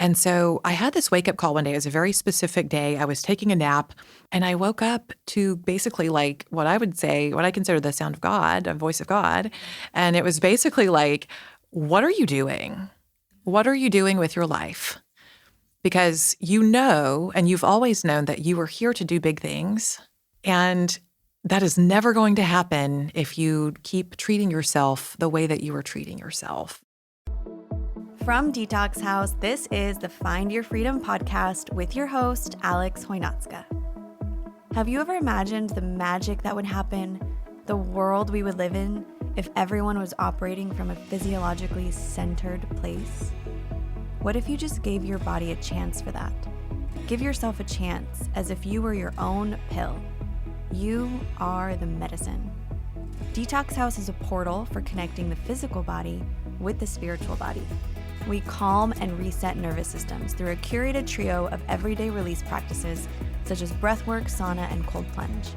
And so I had this wake up call one day. It was a very specific day. I was taking a nap and I woke up to basically like what I would say, what I consider the sound of God, a voice of God. And it was basically like, what are you doing? What are you doing with your life? Because you know, and you've always known that you are here to do big things. And that is never going to happen if you keep treating yourself the way that you are treating yourself. From Detox House, this is the Find Your Freedom podcast with your host, Alex Hoynatska. Have you ever imagined the magic that would happen, the world we would live in, if everyone was operating from a physiologically centered place? What if you just gave your body a chance for that? Give yourself a chance as if you were your own pill. You are the medicine. Detox House is a portal for connecting the physical body with the spiritual body. We calm and reset nervous systems through a curated trio of everyday release practices such as breathwork, sauna, and cold plunge.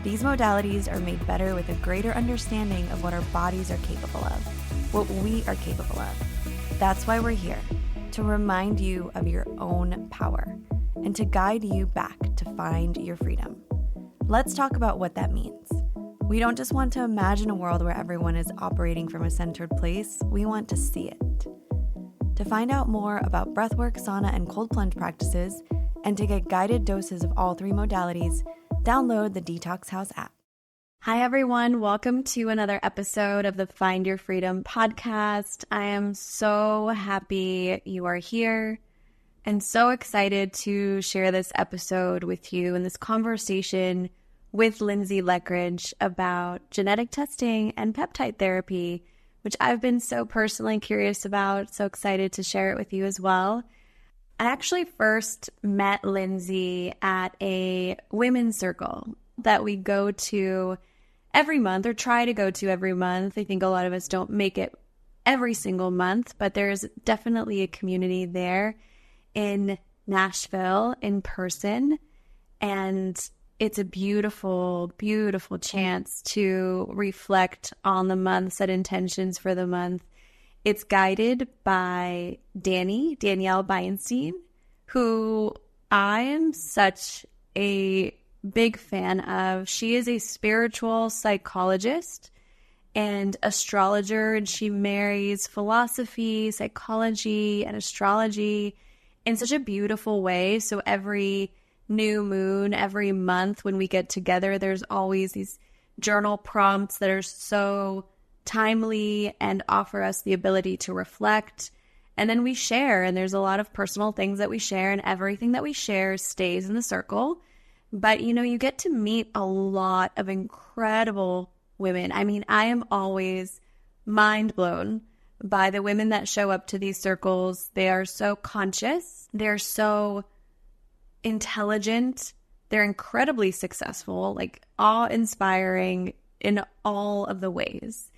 These modalities are made better with a greater understanding of what our bodies are capable of, what we are capable of. That's why we're here, to remind you of your own power and to guide you back to find your freedom. Let's talk about what that means. We don't just want to imagine a world where everyone is operating from a centered place, we want to see it. To find out more about breathwork, sauna, and cold plunge practices, and to get guided doses of all three modalities, download the Detox House app. Hi, everyone. Welcome to another episode of the Find Your Freedom podcast. I am so happy you are here and so excited to share this episode with you and this conversation with Lindsay Lekraj about genetic testing and peptide therapy, which I've been so personally curious about, so excited to share it with you as well. I actually first met Lindsay at a women's circle that we go to every month or try to go to every month. I think a lot of us don't make it every single month, but there's definitely a community there in Nashville in person. And it's a beautiful, beautiful chance to reflect on the month, set intentions for the month. It's guided by Danielle Beinstein, who I am such a big fan of. She is a spiritual psychologist and astrologer, and she marries philosophy, psychology, and astrology in such a beautiful way. So every new moon, every month when we get together, there's always these journal prompts that are so timely and offer us the ability to reflect. And then we share, and there's a lot of personal things that we share, and everything that we share stays in the circle. But, you get to meet a lot of incredible women. I mean, I am always mind blown by the women that show up to these circles. They are so conscious. They're so intelligent. They're incredibly successful, like awe-inspiring in all of the ways.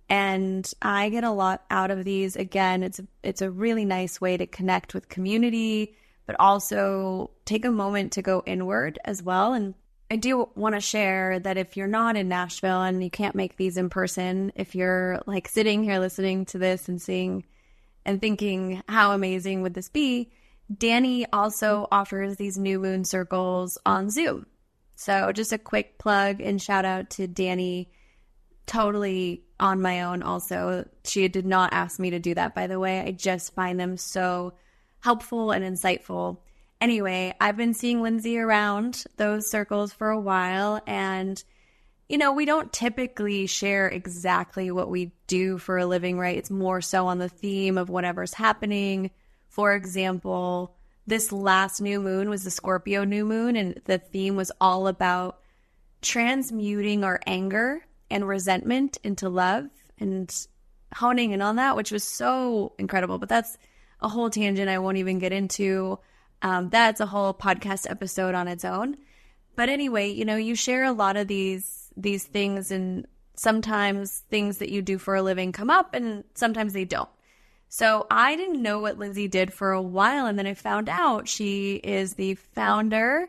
And I get a lot out of these. Again, it's a really nice way to connect with community, but also take a moment to go inward as well. And I do want to share that if you're not in Nashville and you can't make these in person, if you're like sitting here listening to this and seeing and thinking, how amazing would this be? Danny also offers these new moon circles on Zoom. So just a quick plug and shout out to Danny, totally on my own also. She did not ask me to do that, by the way. I just find them so helpful and insightful. Anyway, I've been seeing Lindsay around those circles for a while, and we don't typically share exactly what we do for a living, right? It's more so on the theme of whatever's happening. For example, this last new moon was the Scorpio new moon, and the theme was all about transmuting our anger and resentment into love and honing in on that, which was so incredible. But that's a whole tangent I won't even get into. That's a whole podcast episode on its own. But anyway, you share a lot of these things, and sometimes things that you do for a living come up and sometimes they don't. So I didn't know what Lindsay did for a while, and then I found out she is the founder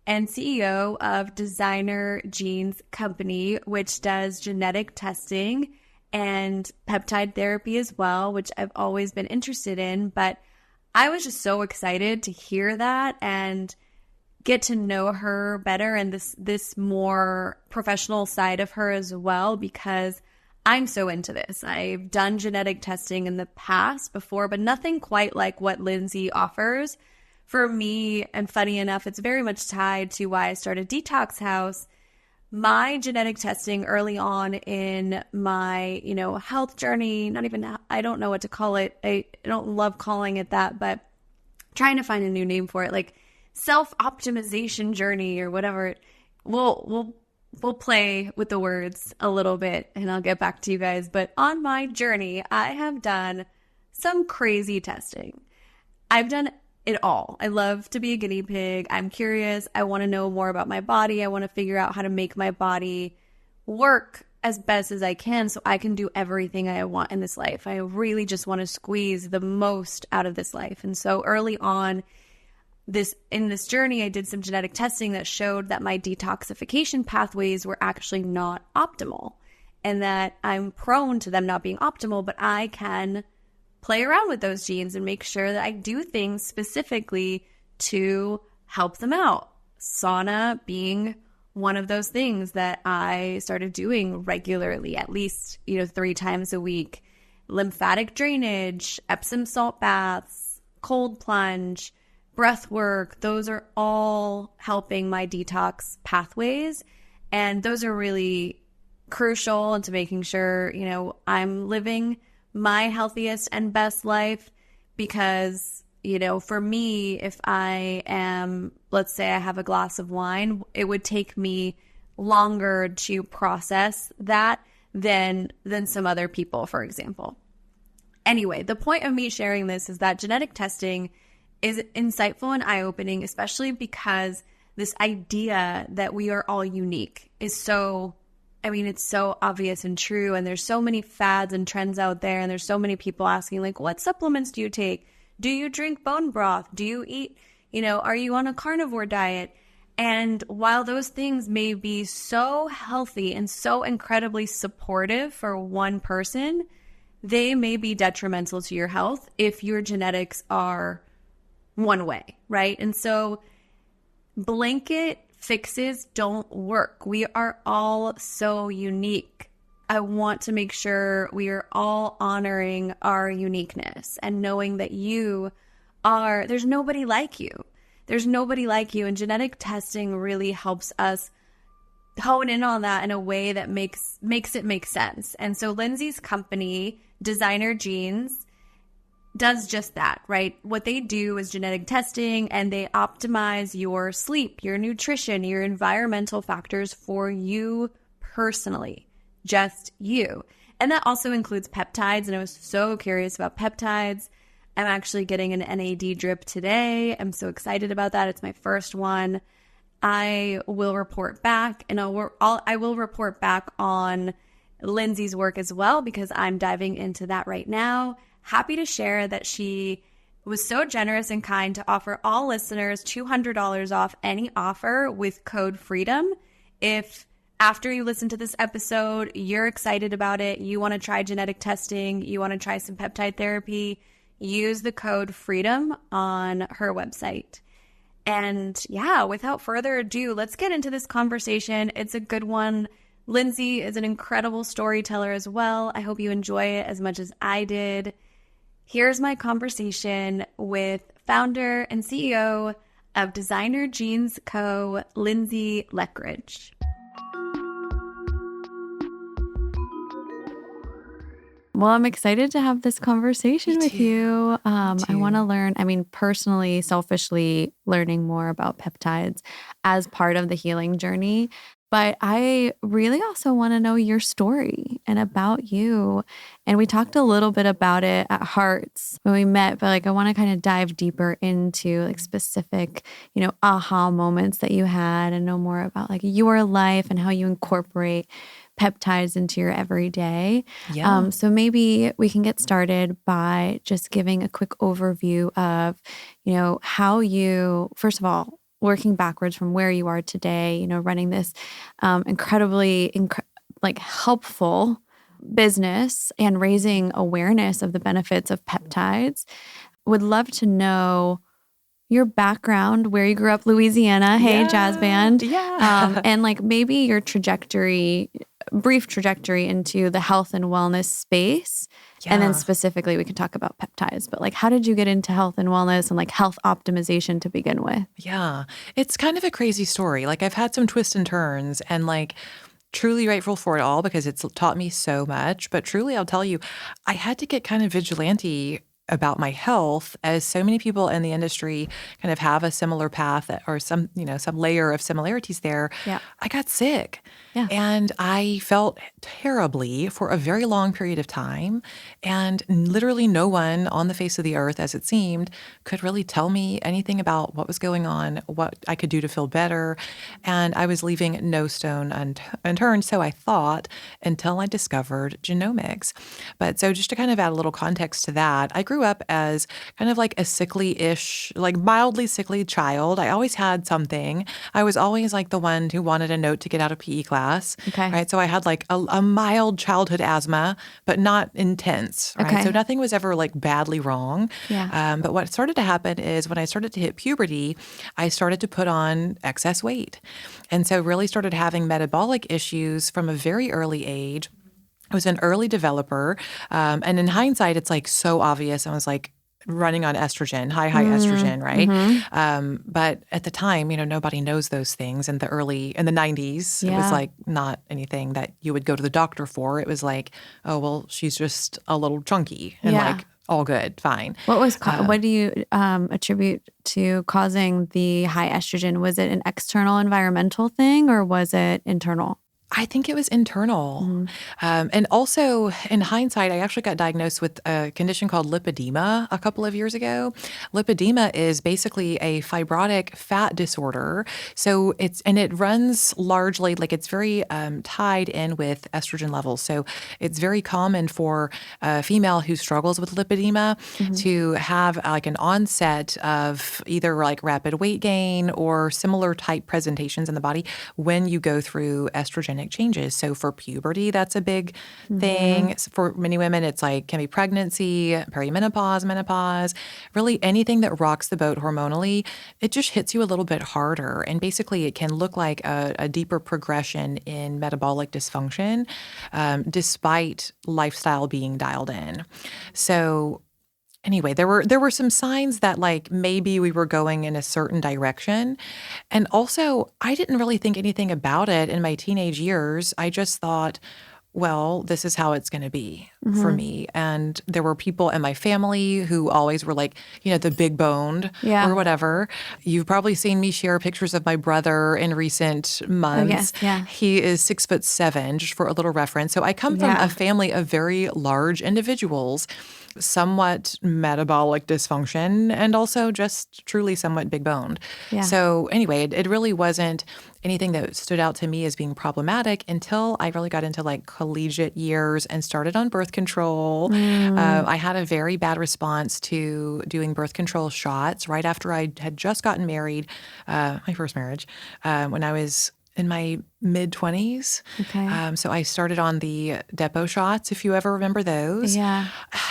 and CEO of Designer Genes Company, which does genetic testing and peptide therapy as well, which I've always been interested in. But I was just so excited to hear that and get to know her better and this more professional side of her as well, because I'm so into this. I've done genetic testing in the past before, but nothing quite like what Lindsay offers for me. And funny enough, it's very much tied to why I started Detox House. My genetic testing early on in my, health journey, not even, I don't know what to call it. I don't love calling it that, but trying to find a new name for it, like self-optimization journey or whatever. We'll play with the words a little bit and I'll get back to you guys. But on my journey, I have done some crazy testing. I've done it all. I love to be a guinea pig. I'm curious. I want to know more about my body. I want to figure out how to make my body work as best as I can so I can do everything I want in this life. I really just want to squeeze the most out of this life. And so early on in this journey, I did some genetic testing that showed that my detoxification pathways were actually not optimal and that I'm prone to them not being optimal, but I can play around with those genes and make sure that I do things specifically to help them out. Sauna being one of those things that I started doing regularly, at least, 3 times a week. Lymphatic drainage, Epsom salt baths, cold plunge, breath work, those are all helping my detox pathways. And those are really crucial into making sure, I'm living my healthiest and best life, because, for me, if I am, let's say I have a glass of wine, it would take me longer to process that than some other people, for example. Anyway, the point of me sharing this is that genetic testing is insightful and eye-opening, especially because this idea that we are all unique is so, it's so obvious and true. And there's so many fads and trends out there. And there's so many people asking, like, what supplements do you take? Do you drink bone broth? Do you eat, are you on a carnivore diet? And while those things may be so healthy and so incredibly supportive for one person, they may be detrimental to your health if your genetics are one way, right? And so blanket fixes don't work. We are all so unique. I want to make sure we are all honoring our uniqueness and knowing that there's nobody like you. There's nobody like you. And genetic testing really helps us hone in on that in a way that makes it make sense. And so Lindsay's company, Designer Genes, does just that, right? What they do is genetic testing, and they optimize your sleep, your nutrition, your environmental factors for you personally, just you. And that also includes peptides. And I was so curious about peptides. I'm actually getting an NAD drip today. I'm so excited about that. It's my first one. I will report back, and I will report back on Lindsay's work as well, because I'm diving into that right now. Happy to share that she was so generous and kind to offer all listeners $200 off any offer with code FREEDOM. If after you listen to this episode, you're excited about it, you want to try genetic testing, you want to try some peptide therapy, use the code FREEDOM on her website. And yeah, without further ado, let's get into this conversation. It's a good one. Lindsay is an incredible storyteller as well. I hope you enjoy it as much as I did. Here's my conversation with founder and CEO of Designer Genes Co., Lindsay Lekraj. Well, I'm excited to have this conversation with you. I want to learn, personally, selfishly, learning more about peptides as part of the healing journey. But I really also want to know your story and about you. And we talked a little bit about it at Hearts when we met, but I want to kind of dive deeper into specific, aha moments that you had and know more about your life and how you incorporate peptides into your everyday. Yeah. So maybe we can get started by just giving a quick overview of, how you, first of all, working backwards from where you are today, running this incredibly helpful business and raising awareness of the benefits of peptides. would love to know your background, where you grew up, Louisiana. Hey, jazz band. Yeah. And like maybe your brief trajectory into the health and wellness space. And then Yeah. specifically, we can talk about peptides. But like, how did you get into health and wellness and like health optimization to begin with? Yeah. It's kind of a crazy story. Like I've had some twists and turns and like truly grateful for it all because it's taught me so much. But truly, I'll tell you, I had to get kind of vigilante about my health as so many people in the industry kind of have a similar path or some layer of similarities there. Yeah. I got sick. Yeah. And I felt terribly for a very long period of time. And literally no one on the face of the earth, as it seemed, could really tell me anything about what was going on, what I could do to feel better. And I was leaving no stone unturned, so I thought, until I discovered genomics. But so just to kind of add a little context to that, I grew up as kind of like a sickly-ish, like mildly sickly child. I always had something. I was always like the one who wanted a note to get out of PE class. Okay. Right. So I had like a mild childhood asthma, but not intense. Right. Okay. So nothing was ever like badly wrong. Yeah. But what started to happen is when I started to hit puberty, I started to put on excess weight. And so really started having metabolic issues from a very early age. I was an early developer. And in hindsight, it's like so obvious. I was like, running on estrogen, high estrogen, right? But at the time, nobody knows those things. In the 90s, it was like not anything that you would go to the doctor for. It was like, oh, well, she's just a little chunky and like all good, fine. What do you attribute to causing the high estrogen? Was it an external environmental thing or was it internal? I think it was internal. And also, in hindsight, I actually got diagnosed with a condition called lipedema a couple of years ago. Lipedema is basically a fibrotic fat disorder. So it runs largely, like it's very tied in with estrogen levels. So it's very common for a female who struggles with lipedema to have like an onset of either like rapid weight gain or similar type presentations in the body when you go through estrogenic changes. So for puberty, that's a big thing. For many women, it's like can be pregnancy, perimenopause, menopause, really anything that rocks the boat hormonally. It just hits you a little bit harder. And basically, it can look like a deeper progression in metabolic dysfunction, despite lifestyle being dialed in. So anyway, there were some signs that like maybe we were going in a certain direction. And also, I didn't really think anything about it in my teenage years. I just thought, well, this is how it's going to be for me. And there were people in my family who always were like, the big boned or whatever. You've probably seen me share pictures of my brother in recent months. Oh, yes, yeah. He is 6'7", just for a little reference. So I come from a family of very large individuals, somewhat metabolic dysfunction, and also just truly somewhat big boned. Yeah. So anyway, it really wasn't anything that stood out to me as being problematic until I really got into like collegiate years and started on birth control. I had a very bad response to doing birth control shots right after I had just gotten married, my first marriage, when I was in my mid-20s. Okay. So I started on the Depot shots, if you ever remember those. Yeah.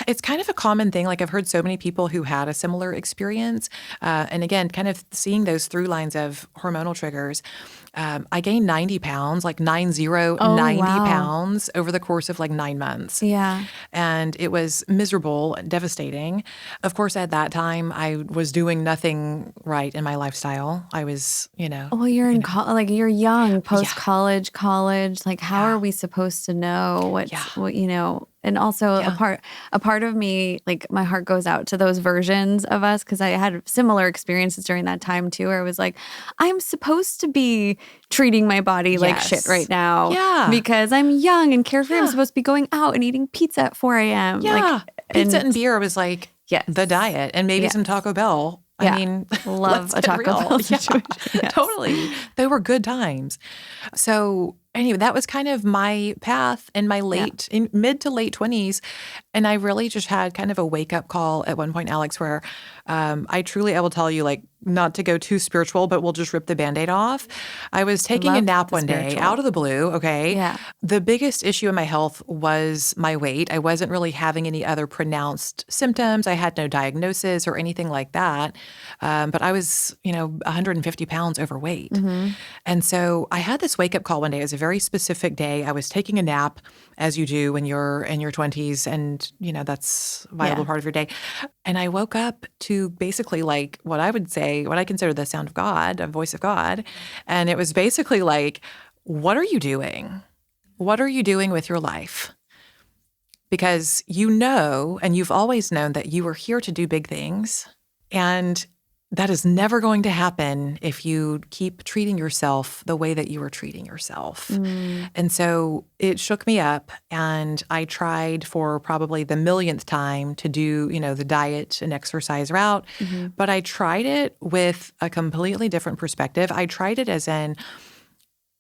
It's kind of a common thing. Like I've heard so many people who had a similar experience. And again, kind of seeing those through lines of hormonal triggers. I gained 90 pounds, like 90 pounds over the course of like 9 months. Yeah. And it was miserable, devastating. Of course, at that time, I was doing nothing right in my lifestyle. I was, Well, you're in like you're young, post-college, college. Like, how are we supposed to know what? And also a part of me, like my heart goes out to those versions of us because I had similar experiences during that time too, where I was like, I'm supposed to be treating my body like shit right now because I'm young and carefree. I'm supposed to be going out and eating pizza at 4 a.m. Like, pizza and beer was like the diet, and maybe some Taco Bell. I mean, love a Taco Bell situation. Totally. They were good times. So anyway, that was kind of my path in my mid to late 20s. And I really just had kind of a wake up call at one point, Alex, where I will tell you, like, not to go too spiritual, but we'll just rip the Band-Aid off. I was taking a Love nap the one day spiritual. out of the blue, okay? Yeah. The biggest issue in my health was my weight. I wasn't really having any other pronounced symptoms. I had no diagnosis or anything like that. But I was, 150 pounds overweight. And so I had this wake-up call one day. It was a very specific day. I was taking a nap, as you do when you're in your 20s, and, that's a vital part of your day. And I woke up to basically like what I would say, what I consider the sound of God, a voice of God. And it was basically like, what are you doing? What are you doing with your life? Because and you've always known that you are here to do big things. And that is never going to happen if you keep treating yourself the way that you were treating yourself. And so it shook me up, and I tried for probably the millionth time to do, the diet and exercise route. But I tried it with a completely different perspective. I tried it as in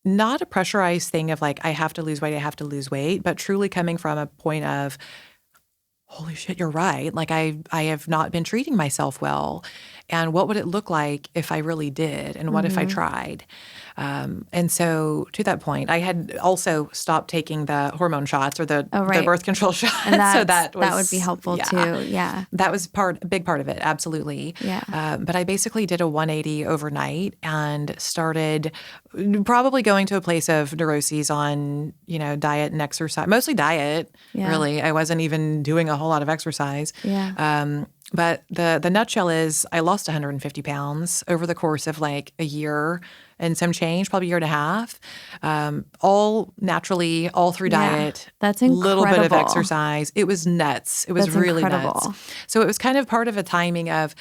not a pressurized thing of like, I have to lose weight, but truly coming from a point of, holy shit, you're right. Like I have not been treating myself well. And what would it look like if I really did? And what if I tried? And so to that point, I had also stopped taking the hormone shots or the birth control shots. And so that would be helpful too. Yeah. That was a big part of it. Absolutely. Yeah. But I basically did a 180 overnight and started probably going to a place of neuroses on, diet and exercise, mostly diet, really. I wasn't even doing a whole lot of exercise. Yeah. But the nutshell is I lost 150 pounds over the course of like a year and some change, probably a year and a half, all naturally, all through diet. That's incredible. Little bit of exercise. It was nuts. It was really incredible. nuts. So it was kind of part of a timing of,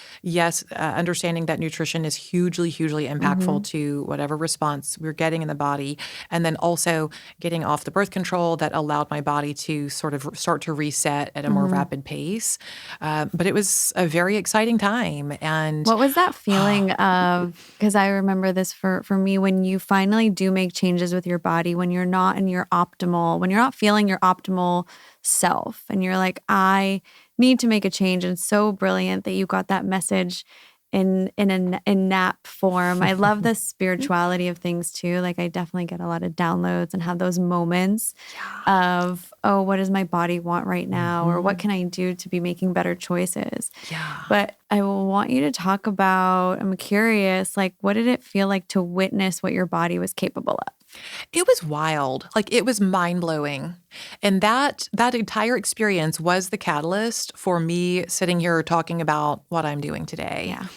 understanding that nutrition is hugely, hugely impactful to whatever response we're getting in the body. And then also getting off the birth control that allowed my body to sort of start to reset at a more rapid pace. But it was a very exciting time. And what was that feeling of, because I remember this for me, when you finally do make changes with your body, when you're not in your optimal, when you're not feeling your optimal self, and you're like, I need to make a change. And so brilliant that you got that message in nap form. I love the spirituality of things too. Like I definitely get a lot of downloads and have those moments of, oh, what does my body want right now? Or what can I do to be making better choices? Yeah. But I want you to talk about, I'm curious, like what did it feel like to witness what your body was capable of? It was wild. Like it was mind-blowing. And that entire experience was the catalyst for me sitting here talking about what I'm doing today. Yeah.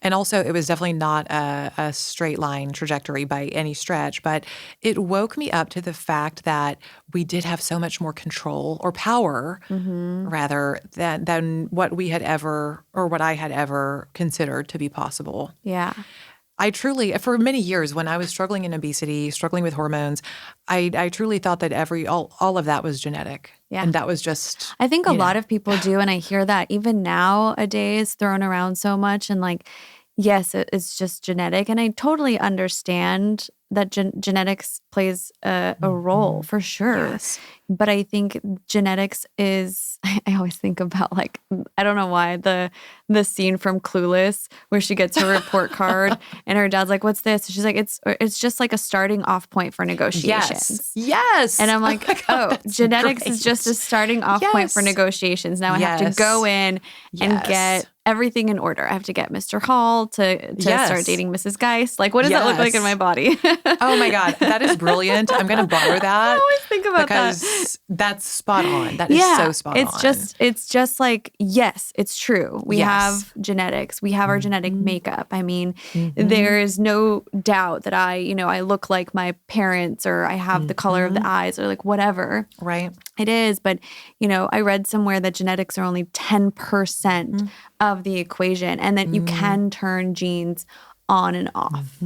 And also, it was definitely not a straight line trajectory by any stretch, but it woke me up to the fact that we did have so much more control or power, rather, than what we had ever, or what I had ever considered to be possible. Yeah. I truly, for many years, when I was struggling in obesity, struggling with hormones, I truly thought that all of that was genetic. Yeah. And that was just, I think a lot of people do. And I hear that even nowadays thrown around so much. And like, yes, it's just genetic. And I totally understand that genetics plays a role for sure. Yes. But I think genetics is, I always think about like, I don't know why, the scene from Clueless where she gets her report card and her dad's like, what's this? And she's like, it's just like a starting off point for negotiations. Yes. And I'm like, genetics is just a starting off point for negotiations. Now I have to go in and get everything in order. I have to get Mr. Hall to start dating Mrs. Geist. Like, what does that look like in my body? Oh my God. That is brilliant. I'm going to borrow that. I always think about that. Because that's spot on. That is so spot on. It's just like, yes, it's true. We have genetics. We have our genetic makeup. I mean, there is no doubt that I look like my parents, or I have the color of the eyes, or like whatever. Right. It is. But, I read somewhere that genetics are only 10% of the equation, and that you can turn genes on and off.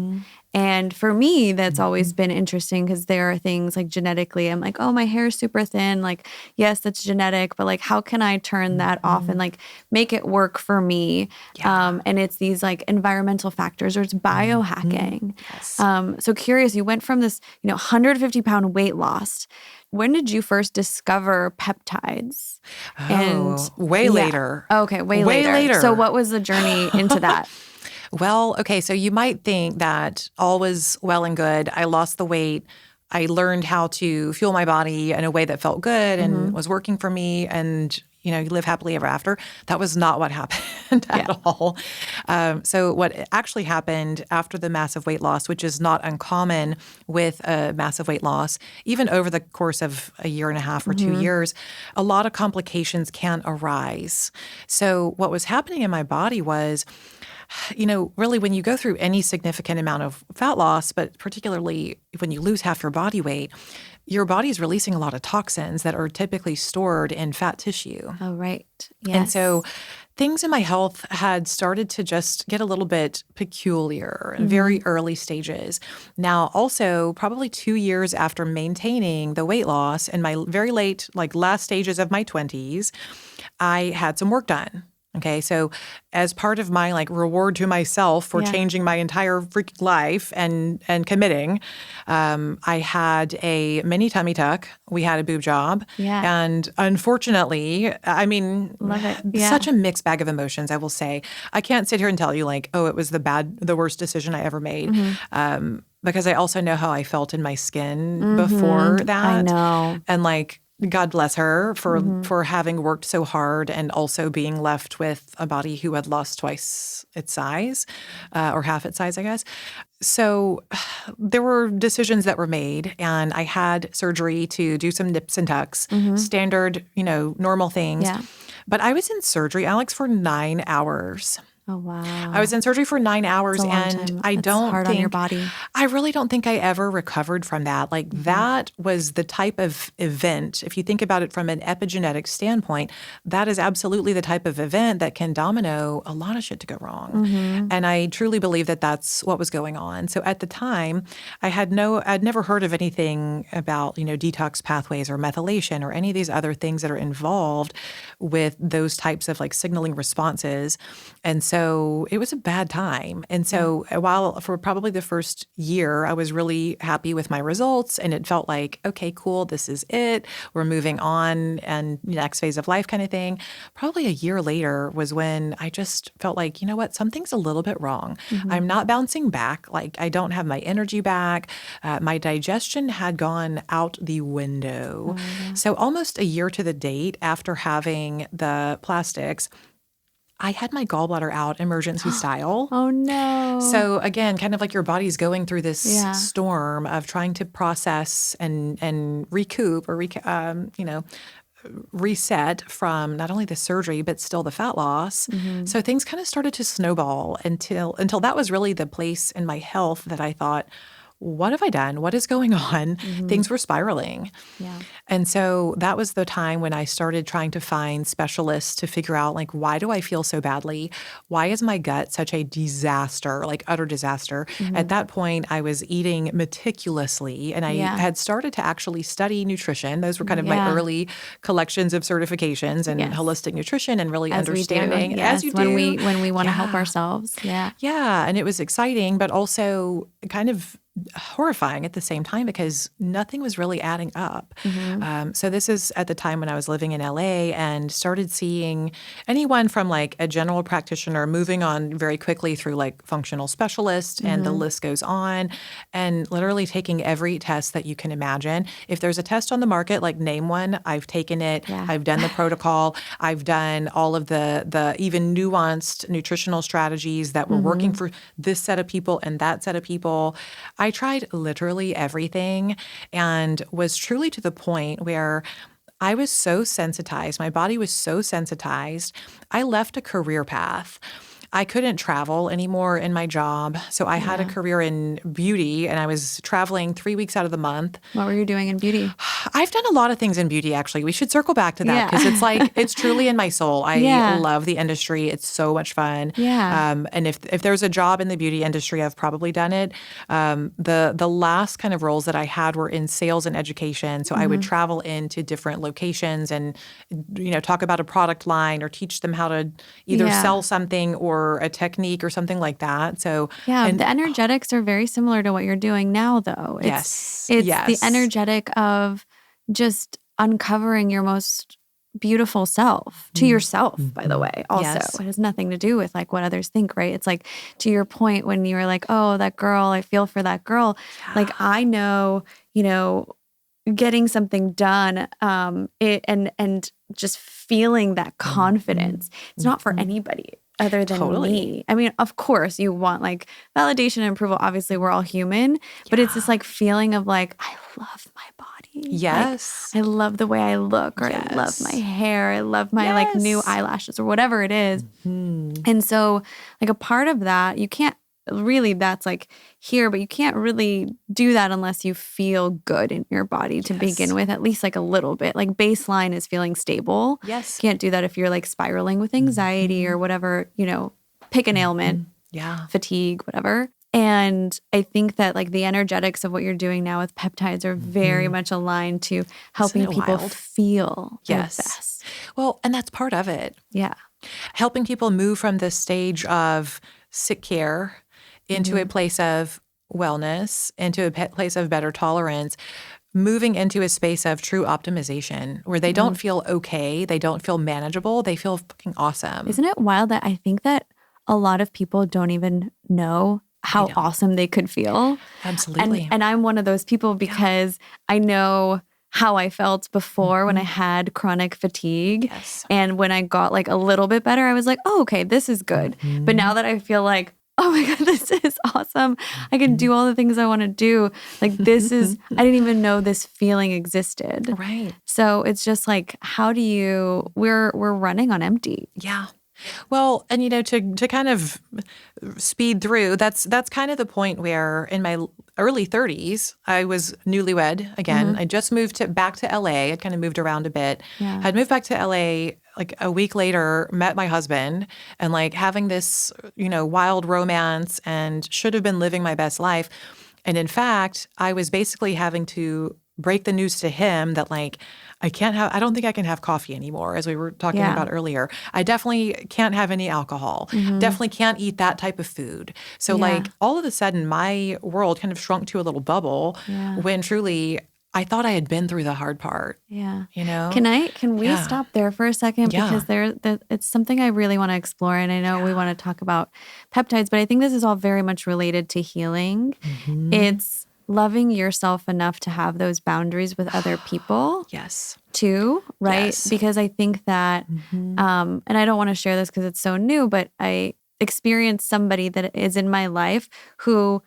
And for me, that's always been interesting, because there are things like genetically, I'm like, oh, my hair is super thin. Like, yes, that's genetic, but like, how can I turn that off and like make it work for me? Yeah. And it's these like environmental factors, or it's biohacking. Yes. So curious, you went from this, 150-pound weight loss. When did you first discover peptides? Way later. Okay, way later. So what was the journey into that? Well, okay, so you might think that all was well and good. I lost the weight. I learned how to fuel my body in a way that felt good and was working for me, and you live happily ever after. That was not what happened at all. So what actually happened after the massive weight loss, which is not uncommon with a massive weight loss, even over the course of a year and a half or 2 years, a lot of complications can arise. So what was happening in my body was, really when you go through any significant amount of fat loss, but particularly when you lose half your body weight, your body is releasing a lot of toxins that are typically stored in fat tissue. Oh, right. Yes. And so things in my health had started to just get a little bit peculiar in very early stages. Now, also probably 2 years after maintaining the weight loss in my very late, last stages of my 20s, I had some work done. Okay, so as part of my reward to myself for changing my entire freaking life and committing, I had a mini tummy tuck. We had a boob job, and unfortunately, I mean, love it. Yeah. Such a mixed bag of emotions. I will say, I can't sit here and tell you it was the worst decision I ever made. Because I also know how I felt in my skin before that. I know, and God bless her for having worked so hard and also being left with a body who had lost twice its size, or half its size, I guess. So there were decisions that were made, and I had surgery to do some nips and tucks, standard, normal things. Yeah. But I was in surgery, Alex, for 9 hours. Oh, wow. I was in surgery for 9 hours, That's a long and time. I That's don't hard think on your body. I really don't think I ever recovered from that. That was the type of event, if you think about it from an epigenetic standpoint, that is absolutely the type of event that can domino a lot of shit to go wrong. And I truly believe that that's what was going on. So at the time, I'd never heard of anything about, detox pathways or methylation or any of these other things that are involved with those types of signaling responses. And so it was a bad time. And so while for probably the first year, I was really happy with my results, and it felt like, okay, cool, this is it. We're moving on and next phase of life kind of thing. Probably a year later was when I just felt like, you know what, something's a little bit wrong. I'm not bouncing back. I don't have my energy back. My digestion had gone out the window. So almost a year to the date after having the plastics, I had my gallbladder out emergency style. Oh, no. So again, kind of like your body's going through this storm of trying to process and recoup or reset from not only the surgery, but still the fat loss. So things kind of started to snowball until that was really the place in my health that I thought, what have I done? What is going on? Things were spiraling. Yeah. And so that was the time when I started trying to find specialists to figure out, why do I feel so badly? Why is my gut such a disaster, utter disaster? At that point, I was eating meticulously, and I had started to actually study nutrition. Those were kind of my early collections of certifications in holistic nutrition and really understanding. As you do. When we want to help ourselves. Yeah. Yeah. And it was exciting, but also kind of horrifying at the same time because nothing was really adding up. So this is at the time when I was living in LA and started seeing anyone from a general practitioner moving on very quickly through functional specialists, and the list goes on, and literally taking every test that you can imagine. If there's a test on the market, name one, I've taken it. Yeah. I've done the protocol. I've done all of the even nuanced nutritional strategies that were working for this set of people and that set of people. I tried literally everything and was truly to the point where I was so sensitized. My body was so sensitized. I left a career path. I couldn't travel anymore in my job. So I had a career in beauty, and I was traveling 3 weeks out of the month. What were you doing in beauty? I've done a lot of things in beauty, actually. We should circle back to that because it's truly in my soul. I love the industry. It's so much fun. Yeah. And if there's a job in the beauty industry, I've probably done it. The last kind of roles that I had were in sales and education. So I would travel into different locations and, talk about a product line or teach them how to either sell something or a technique or something like that. So the energetics are very similar to what you're doing now, though. It's the energetic of just uncovering your most beautiful self to yourself, by the way, also. Yes. It has nothing to do with like what others think, right? It's like, to your point, when you were like, oh, that girl, I feel for that girl. Like, I know, getting something done, and just feeling that confidence. It's not for anybody other than me. I mean, of course you want like validation and approval. Obviously we're all human, but it's this like feeling of like, I love my body. Yes. Like, I love the way I look, or I love my hair. I love my like new eyelashes or whatever it is. And so like a part of that, you can't really, that's like here, but you can't really do that unless you feel good in your body to begin with, at least like a little bit. Like baseline is feeling stable. Yes. Can't do that if you're like spiraling with anxiety or whatever, pick an ailment, fatigue, whatever. And I think that like the energetics of what you're doing now with peptides are very much aligned to helping people feel their best. Well, and that's part of it. Yeah. Helping people move from this stage of sick care into a place of wellness, into a place of better tolerance, moving into a space of true optimization where they don't feel okay, they don't feel manageable, they feel fucking awesome. Isn't it wild that I think that a lot of people don't even know how awesome they could feel? Absolutely. And I'm one of those people because I know how I felt before when I had chronic fatigue. Yes. And when I got like a little bit better, I was like, oh, okay, this is good. But now that I feel like, oh my God, this is awesome. I can do all the things I want to do. Like this is, I didn't even know this feeling existed. Right. So it's just like, we're running on empty. Yeah. Well, and to kind of speed through, that's kind of the point where in my early 30s, I was newlywed again. I just moved back to LA. I'd kind of moved around a bit. Yeah. I'd moved back to LA like a week later, met my husband, and like having this, wild romance, and should have been living my best life. And in fact, I was basically having to break the news to him that like, I don't think I can have coffee anymore, as we were talking about earlier. I definitely can't have any alcohol. Definitely can't eat that type of food. So like all of a sudden my world kind of shrunk to a little bubble when truly I thought I had been through the hard part. Yeah. Can we stop there for a second? Because it's something I really want to explore. And I know we want to talk about peptides, but I think this is all very much related to healing. It's loving yourself enough to have those boundaries with other people. Too, right? Yes. Because I think that, and I don't want to share this because it's so new, but I experienced somebody that is in my life who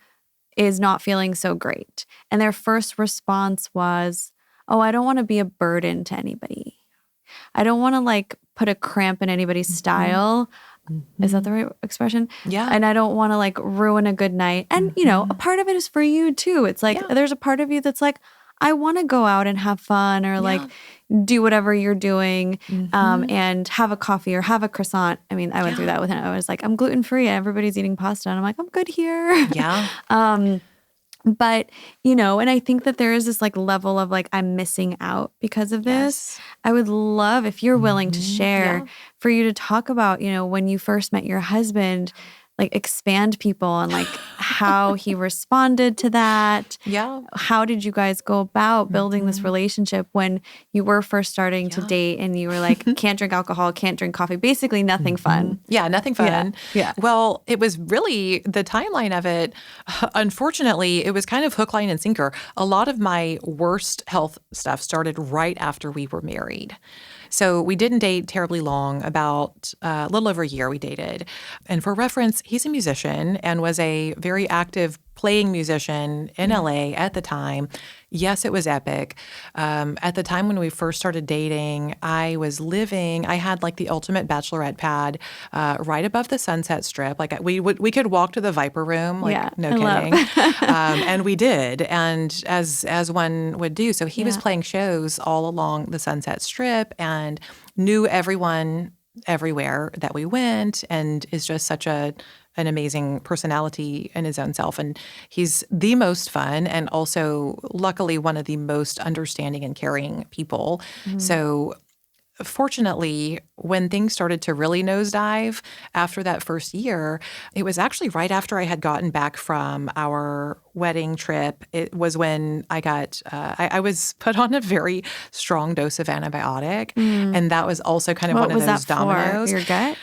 is not feeling so great. And their first response was, oh, I don't want to be a burden to anybody. I don't want to like put a cramp in anybody's style. Is that the right expression? Yeah. And I don't want to like ruin a good night. And, a part of it is for you too. It's like, there's a part of you that's like, I want to go out and have fun or like do whatever you're doing and have a coffee or have a croissant. I mean, I went through that with him. I was like, I'm gluten-free. Everybody's eating pasta. And I'm like, I'm good here. Yeah. But, and I think that there is this like level of like, I'm missing out because of this. I would love, if you're willing to share, for you to talk about, when you first met your husband, like expand people on like how he responded to that. Yeah. How did you guys go about building this relationship when you were first starting to date and you were like, can't drink alcohol, can't drink coffee, basically nothing fun. Yeah, nothing fun. Yeah. Well, it was really the timeline of it. Unfortunately, it was kind of hook, line, and sinker. A lot of my worst health stuff started right after we were married. So we didn't date terribly long, about a little over a year we dated. And for reference, he's a musician and was a very active playing musician in LA at the time. Yes, it was epic. At the time when we first started dating, I had like the ultimate bachelorette pad right above the Sunset Strip. Like we could walk to the Viper Room, like no kidding. And we did. And as one would do. So he was playing shows all along the Sunset Strip and knew everyone everywhere that we went, and is just such an amazing personality in his own self. And he's the most fun and also luckily one of the most understanding and caring people. So fortunately, when things started to really nosedive after that first year, it was actually right after I had gotten back from our wedding trip, it was when I got, I was put on a very strong dose of antibiotic. And that was also kind of What one of was those that dominoes. for? Your gut?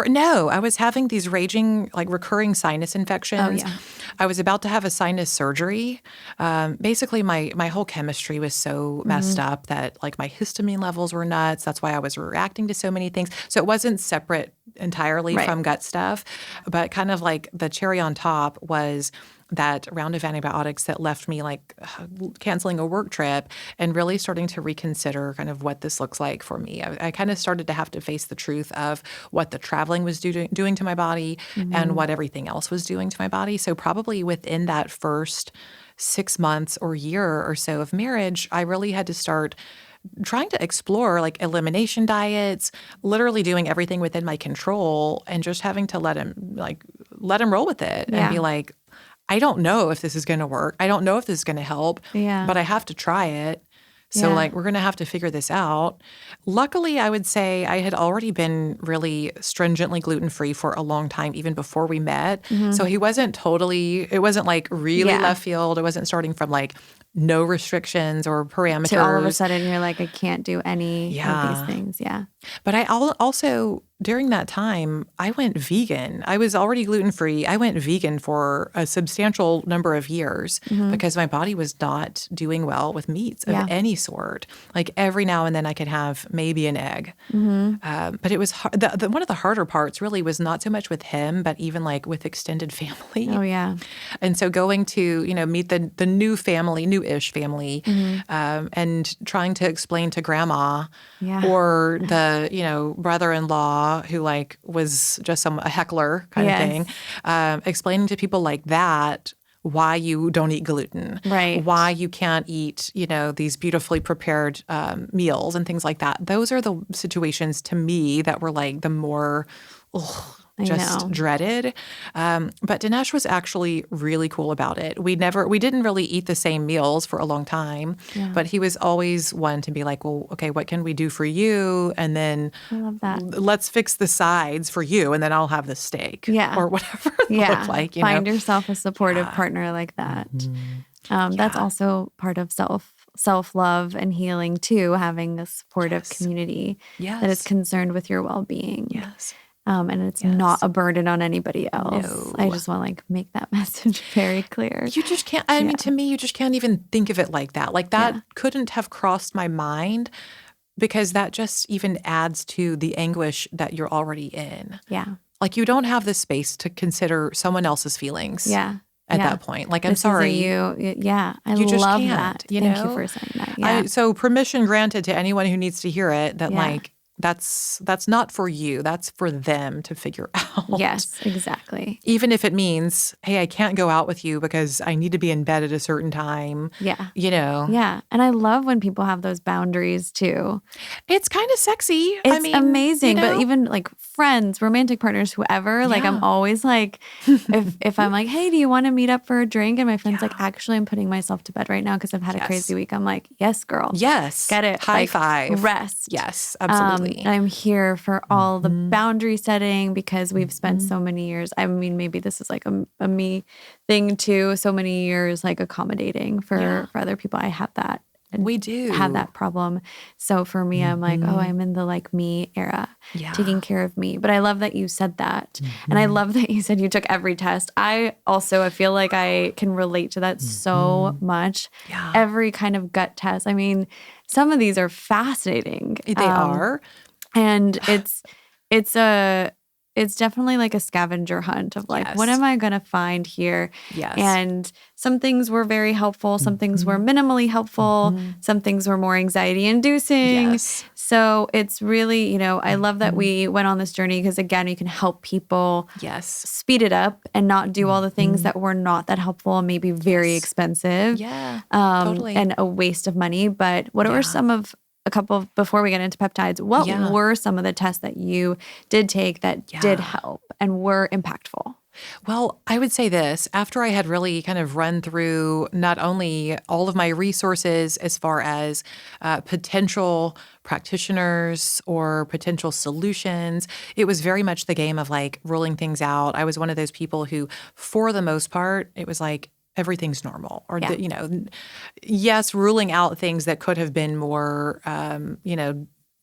No, I was having these raging, like recurring sinus infections. Oh, yeah. I was about to have a sinus surgery. Basically, my whole chemistry was so messed up that like my histamine levels were nuts. That's why I was reacting to so many things. So it wasn't separate entirely Right. from gut stuff, but kind of like the cherry on top was that round of antibiotics that left me like canceling a work trip and really starting to reconsider kind of what this looks like for me. I kind of started to have to face the truth of what the traveling was doing to my body and what everything else was doing to my body. So probably within that first 6 months or year or so of marriage, I really had to start trying to explore like elimination diets, literally doing everything within my control and just having to let him roll with it and be like, I don't know if this is going to work. I don't know if this is going to help, but I have to try it. So like, we're going to have to figure this out. Luckily, I would say I had already been really stringently gluten-free for a long time, even before we met. So it wasn't like really left field. It wasn't starting from like no restrictions or parameters. To all of a sudden you're like, I can't do any of these things. Yeah. But I also, during that time, I went vegan. I was already gluten-free. I went vegan for a substantial number of years because my body was not doing well with meats of any sort. Like every now and then I could have maybe an egg. But it was hard. One of the harder parts really was not so much with him, but even like with extended family. Oh, yeah. And so going to, meet the new family, new-ish family, and trying to explain to grandma or the, brother-in-law who like was just a heckler kind of thing, explaining to people like that why you don't eat gluten, right? Why you can't eat, these beautifully prepared meals and things like that. Those are the situations to me that were like the more dreaded. But Dinesh was actually really cool about it. We didn't really eat the same meals for a long time, but he was always one to be like, well, okay, what can we do for you? And then I love that. Let's fix the sides for you, and then I'll have the steak or whatever it looked like. Find yourself a supportive partner like that. That's also part of self-love and healing too, having a supportive community that is concerned with your well-being. Yes. And it's not a burden on anybody else. No. I just want to make that message very clear. You just can't, I mean, to me, you just can't even think of it like that. Like that couldn't have crossed my mind because that just even adds to the anguish that you're already in. Yeah. Like you don't have the space to consider someone else's feelings. Yeah. At that point. Like, I'm sorry. I you just love can't, that. Thank you for saying that. Yeah. So permission granted to anyone who needs to hear it that like, that's not for you. That's for them to figure out. Yes, exactly. Even if it means, hey, I can't go out with you because I need to be in bed at a certain time. Yeah. Yeah. And I love when people have those boundaries too. It's kind of sexy. It's amazing. But even like friends, romantic partners, whoever, like I'm always like, if I'm like, hey, do you want to meet up for a drink? And my friend's like, actually, I'm putting myself to bed right now because I've had a crazy week. I'm like, yes, girl. Yes. Get it. High five. Rest. Yes, absolutely. I'm here for all the boundary setting because we've spent so many years. I mean, maybe this is like a me thing too. So many years like accommodating for other people. I have that. We do have that problem. So for me, I'm like, oh, I'm in the like me era, taking care of me. But I love that you said that. And I love that you said you took every test. I feel like I can relate to that so much. Yeah. Every kind of gut test. I mean, some of these are fascinating. They are. And it's definitely like a scavenger hunt of like, what am I going to find here? Yes. And some things were very helpful. Some things were minimally helpful. Some things were more anxiety inducing. Yes. So it's really, I love that we went on this journey because again, you can help people speed it up and not do all the things that were not that helpful and maybe very expensive. Yeah, totally. And a waste of money. But what were before we get into peptides, what were some of the tests that you did take that did help and were impactful? Well, I would say this. After I had really kind of run through not only all of my resources as far as potential practitioners or potential solutions, it was very much the game of like rolling things out. I was one of those people who, for the most part, it was like, everything's normal, or Yeah. yes, ruling out things that could have been more,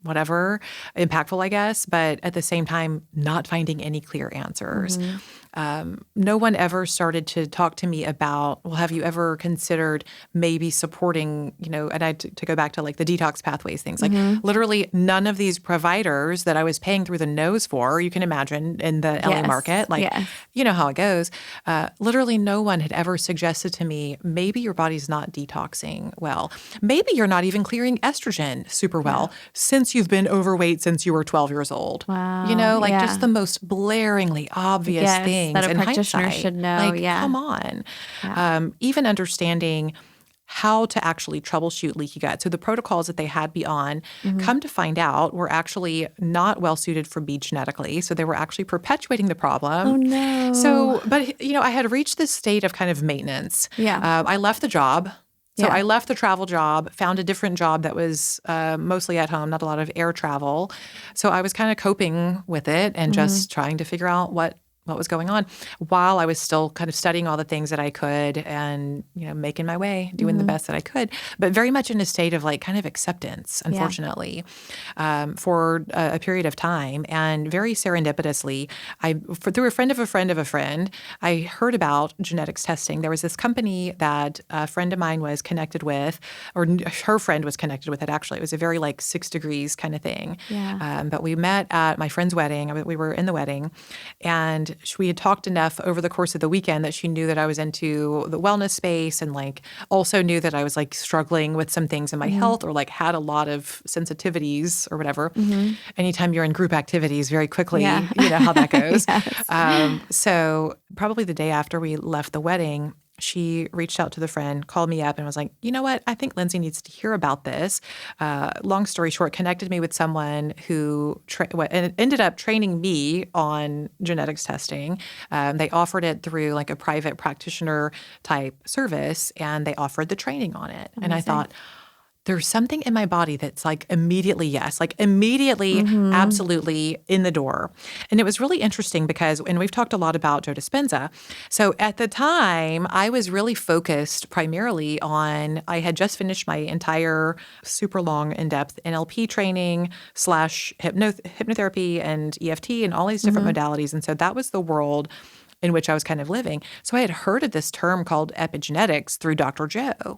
whatever, impactful, I guess, but at the same time, not finding any clear answers. No one ever started to talk to me about, well, have you ever considered maybe supporting, and to go back to like the detox pathways things, like literally none of these providers that I was paying through the nose for, you can imagine in the LA market, like, you know how it goes. Literally no one had ever suggested to me, maybe your body's not detoxing well. Maybe you're not even clearing estrogen super well since you've been overweight since you were 12 years old. Wow. Just the most blaringly obvious things that a in practitioner hindsight. should know. Like, come on. Even understanding how to actually troubleshoot leaky gut. So the protocols that they had me on, come to find out, were actually not well suited for me genetically. So they were actually perpetuating the problem. Oh, no. So, but, I had reached this state of kind of maintenance. Yeah. I left the job. So I left the travel job, found a different job that was mostly at home, not a lot of air travel. So I was kind of coping with it and just trying to figure out what was going on while I was still kind of studying all the things that I could and, making my way, doing the best that I could, but very much in a state of like kind of acceptance, unfortunately, for a period of time. And very serendipitously, through a friend of a friend of a friend, I heard about genetics testing. There was this company that a friend of mine was connected with, or her friend was connected with it, actually. It was a very like 6 degrees kind of thing. Yeah. But we met at my friend's wedding. We were in the wedding, and we had talked enough over the course of the weekend that she knew that I was into the wellness space, and like also knew that I was like struggling with some things in my health, or like had a lot of sensitivities or whatever. Anytime you're in group activities, very quickly, you know how that goes. So probably the day after we left the wedding, she reached out to the friend, called me up, and was like, you know what? I think Lindsay needs to hear about this. Long story short, connected me with someone who ended up training me on genetics testing. They offered it through like a private practitioner type service, and they offered the training on it. Amazing. And I thought, there's something in my body that's like immediately yes, like immediately, absolutely in the door. And it was really interesting because, and we've talked a lot about Joe Dispenza. So at the time, I was really focused primarily on, I had just finished my entire super long, in-depth NLP training / hypnotherapy and EFT and all these different modalities. And so that was the world in which I was kind of living. So I had heard of this term called epigenetics through Dr. Joe.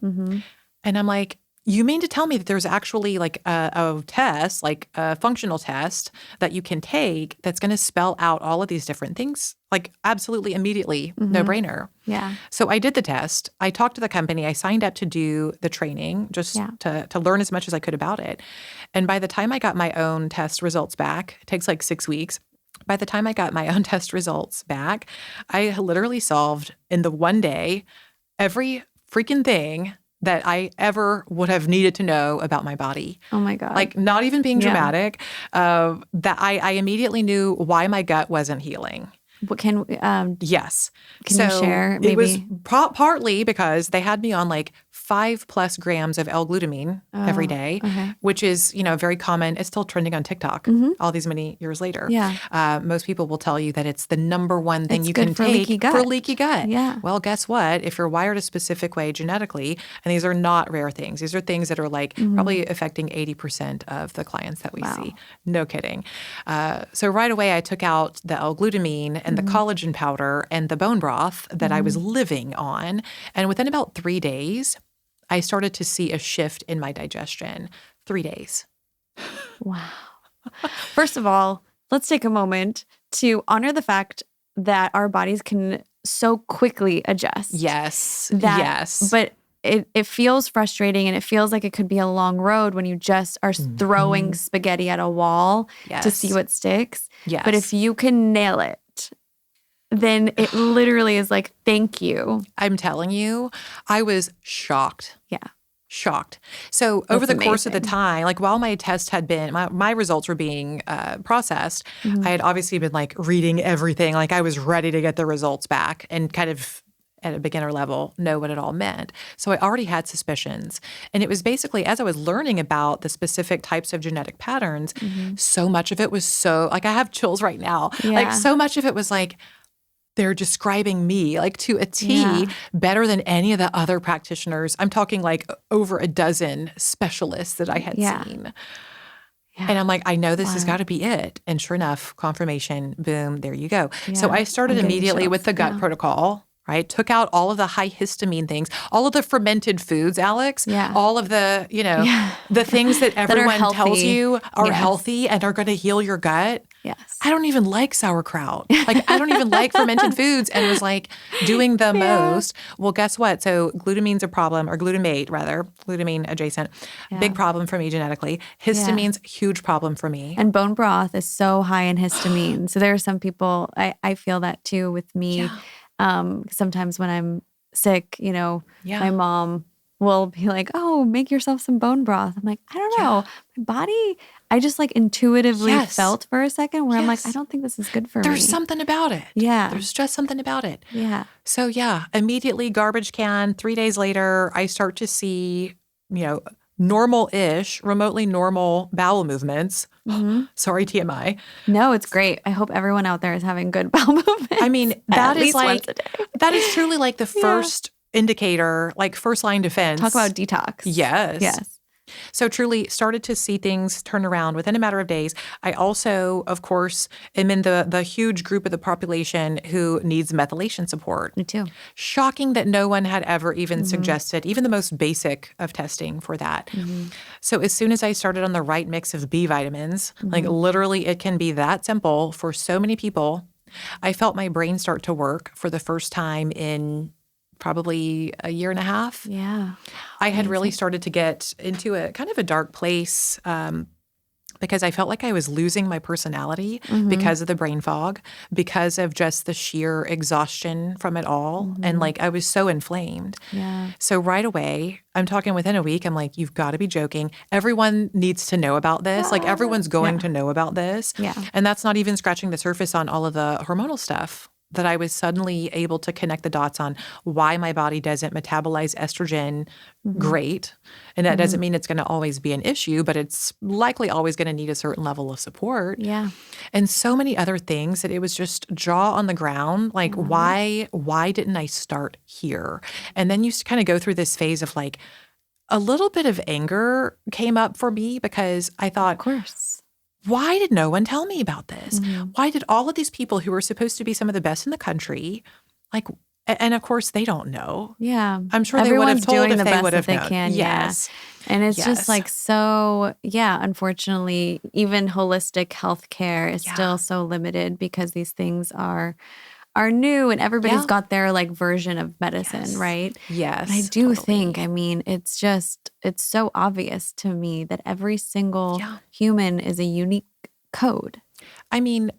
And I'm like, you mean to tell me that there's actually like a test, like a functional test that you can take that's going to spell out all of these different things? Like absolutely immediately, no brainer. Yeah. So I did the test. I talked to the company. I signed up to do the training just to learn as much as I could about it. And by the time I got my own test results back, it takes like 6 weeks. By the time I got my own test results back, I literally solved in the one day every freaking thing that I ever would have needed to know about my body. Oh my God. Like not even being dramatic, that I immediately knew why my gut wasn't healing. What can Yes. Can you share? Maybe? It was partly because they had me on like 5+ grams of L-glutamine every day, which is, very common. It's still trending on TikTok all these many years later. Yeah. Most people will tell you that it's the number one thing It's you good can for take leaky gut. for leaky gut. Yeah. Well, guess what? If you're wired a specific way genetically, and these are not rare things. These are things that are like probably affecting 80% of the clients that we see. No kidding. So right away, I took out the L-glutamine and the collagen powder and the bone broth that I was living on. And within about 3 days, I started to see a shift in my digestion. 3 days. Wow. First of all, let's take a moment to honor the fact that our bodies can so quickly adjust. Yes. Yes. But it feels frustrating, and it feels like it could be a long road when you just are throwing spaghetti at a wall to see what sticks. Yes. But if you can nail it, then it literally is like, thank you. I'm telling you, I was shocked. Yeah. Shocked. So over the course of the time, like while my test had been, my results were being processed, I had obviously been like reading everything. Like I was ready to get the results back and kind of at a beginner level know what it all meant. So I already had suspicions. And it was basically, as I was learning about the specific types of genetic patterns, so much of it was like I have chills right now. Yeah. Like so much of it was like, they're describing me like to a T better than any of the other practitioners. I'm talking like over a dozen specialists that I had seen. Yeah. And I'm like, I know this has got to be it. And sure enough, confirmation, boom, there you go. Yeah. So I started immediately with the gut protocol, right? Took out all of the high histamine things, all of the fermented foods, Alex, all of the, the things that everyone tells you are healthy and are going to heal your gut. Yes. I don't even like sauerkraut. Like, I don't even like fermented foods, and was like doing the most. Well, guess what? So glutamine's a problem, or glutamate rather, glutamine adjacent, big problem for me genetically. Histamine's huge problem for me. And bone broth is so high in histamine. So there are some people, I feel that too with me. Sometimes when I'm sick, my mom will be like, oh, make yourself some bone broth. I'm like, I don't know. My body, I just like intuitively felt for a second where I'm like, I don't think this is good for me. There's something about it. Yeah. There's just something about it. Yeah. So immediately garbage can. 3 days later, I start to see, normal-ish, remotely normal bowel movements. Sorry, TMI. No, it's great. I hope everyone out there is having good bowel movements. I mean, that is like, once a day. That is truly like the first indicator, like first line defense. Talk about detox. Yes. So truly started to see things turn around within a matter of days. I also, of course, am in the huge group of the population who needs methylation support. Me too. Shocking that no one had ever even suggested even the most basic of testing for that. So as soon as I started on the right mix of B vitamins, like literally it can be that simple for so many people, I felt my brain start to work for the first time in probably a year and a half. Yeah. I had really started to get into a kind of a dark place because I felt like I was losing my personality because of the brain fog, because of just the sheer exhaustion from it all. And like I was so inflamed. Yeah. So right away, I'm talking within a week, I'm like, you've got to be joking. Everyone needs to know about this. Like everyone's going to know about this. Yeah. And that's not even scratching the surface on all of the hormonal stuff that I was suddenly able to connect the dots on why my body doesn't metabolize estrogen great. And that doesn't mean it's going to always be an issue, but it's likely always going to need a certain level of support. Yeah. And so many other things that it was just jaw on the ground. Like, why didn't I start here? And then you kind of go through this phase of like a little bit of anger came up for me because I thought, of course. Why did no one tell me about this? Why did all of these people who were supposed to be some of the best in the country, like, and of course they don't know. Yeah. I'm sure they would have told doing if the they best would have that they known. can. Yes. Yeah. And it's just like so, unfortunately, even holistic healthcare is still so limited because these things are new and everybody's got their like version of medicine, right? Yes. But I do think, I mean, it's so obvious to me that every single human is a unique code. I mean,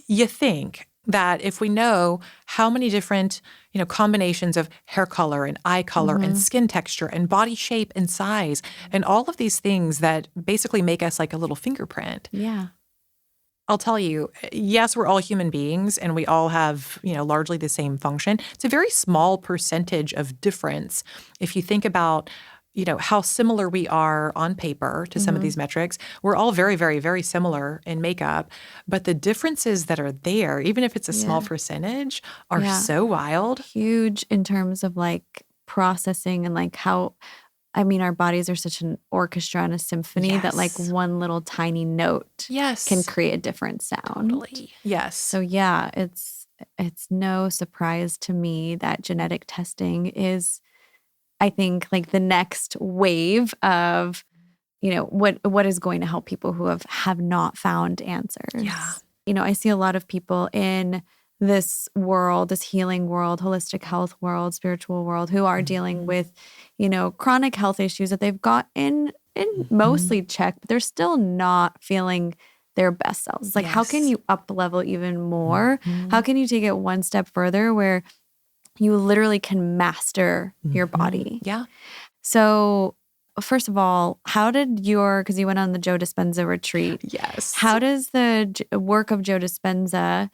you think that if we know how many different, combinations of hair color and eye color and skin texture and body shape and size and all of these things that basically make us like a little fingerprint. Yeah. I'll tell you, yes, we're all human beings and we all have, largely the same function. It's a very small percentage of difference. If you think about, how similar we are on paper to some of these metrics, we're all very, very, very similar in makeup. But the differences that are there, even if it's a small percentage, are so wild. Huge in terms of like processing and like how, I mean, our bodies are such an orchestra and a symphony that like one little tiny note can create a different sound. Totally. Yes. So yeah, it's no surprise to me that genetic testing is, I think, like the next wave of, what is going to help people who have not found answers. Yeah. I see a lot of people in this world, this healing world, holistic health world, spiritual world, who are dealing with, chronic health issues that they've got in mostly check, but they're still not feeling their best selves. It's like, how can you up level even more? How can you take it one step further where you literally can master your body? Yeah. So first of all, how did because you went on the Joe Dispenza retreat. Yes. How does the work of Joe Dispenza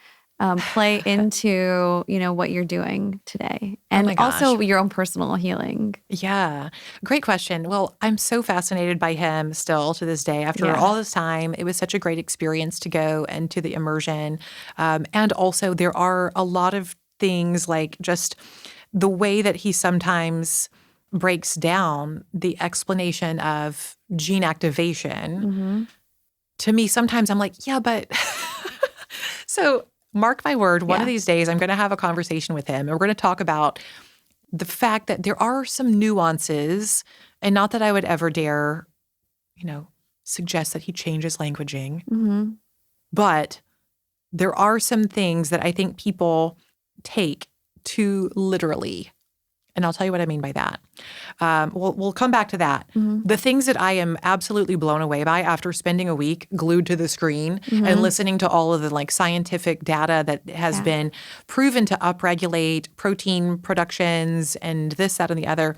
play into, what you're doing today and my gosh. also your own personal healing? Yeah. Great question. Well, I'm so fascinated by him still to this day. After all this time, it was such a great experience to go into the immersion. And also there are a lot of things like just the way that he sometimes breaks down the explanation of gene activation. To me, sometimes I'm like, yeah, but so mark my word, one of these days I'm going to have a conversation with him and we're going to talk about the fact that there are some nuances, and not that I would ever dare, suggest that he changes languaging, but there are some things that I think people take too literally. And I'll tell you what I mean by that. We'll come back to that. The things that I am absolutely blown away by after spending a week glued to the screen and listening to all of the scientific data that has been proven to upregulate protein productions and this, that, and the other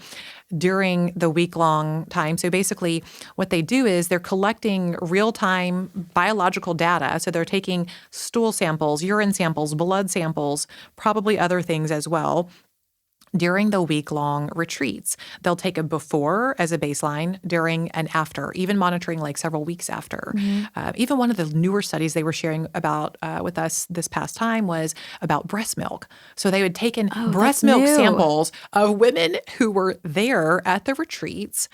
during the week-long time. So basically what they do is they're collecting real-time biological data. So they're taking stool samples, urine samples, blood samples, probably other things as well. During the week-long retreats, they'll take a before as a baseline, during and after, even monitoring several weeks after. Even one of the newer studies they were sharing about with us this past time was about breast milk. So they had taken breast milk samples of women who were there at the retreats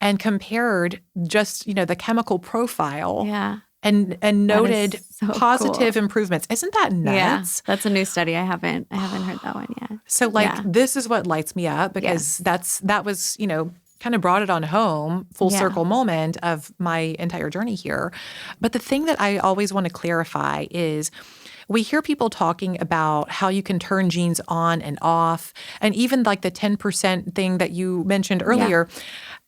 and compared just, the chemical profile. And noted positive improvements. Isn't that nuts? Yeah, that's a new study. I haven't heard that one yet. So this is what lights me up because that was, kind of brought it on home, full circle moment of my entire journey here. But the thing that I always want to clarify is we hear people talking about how you can turn genes on and off, and even the 10% thing that you mentioned earlier.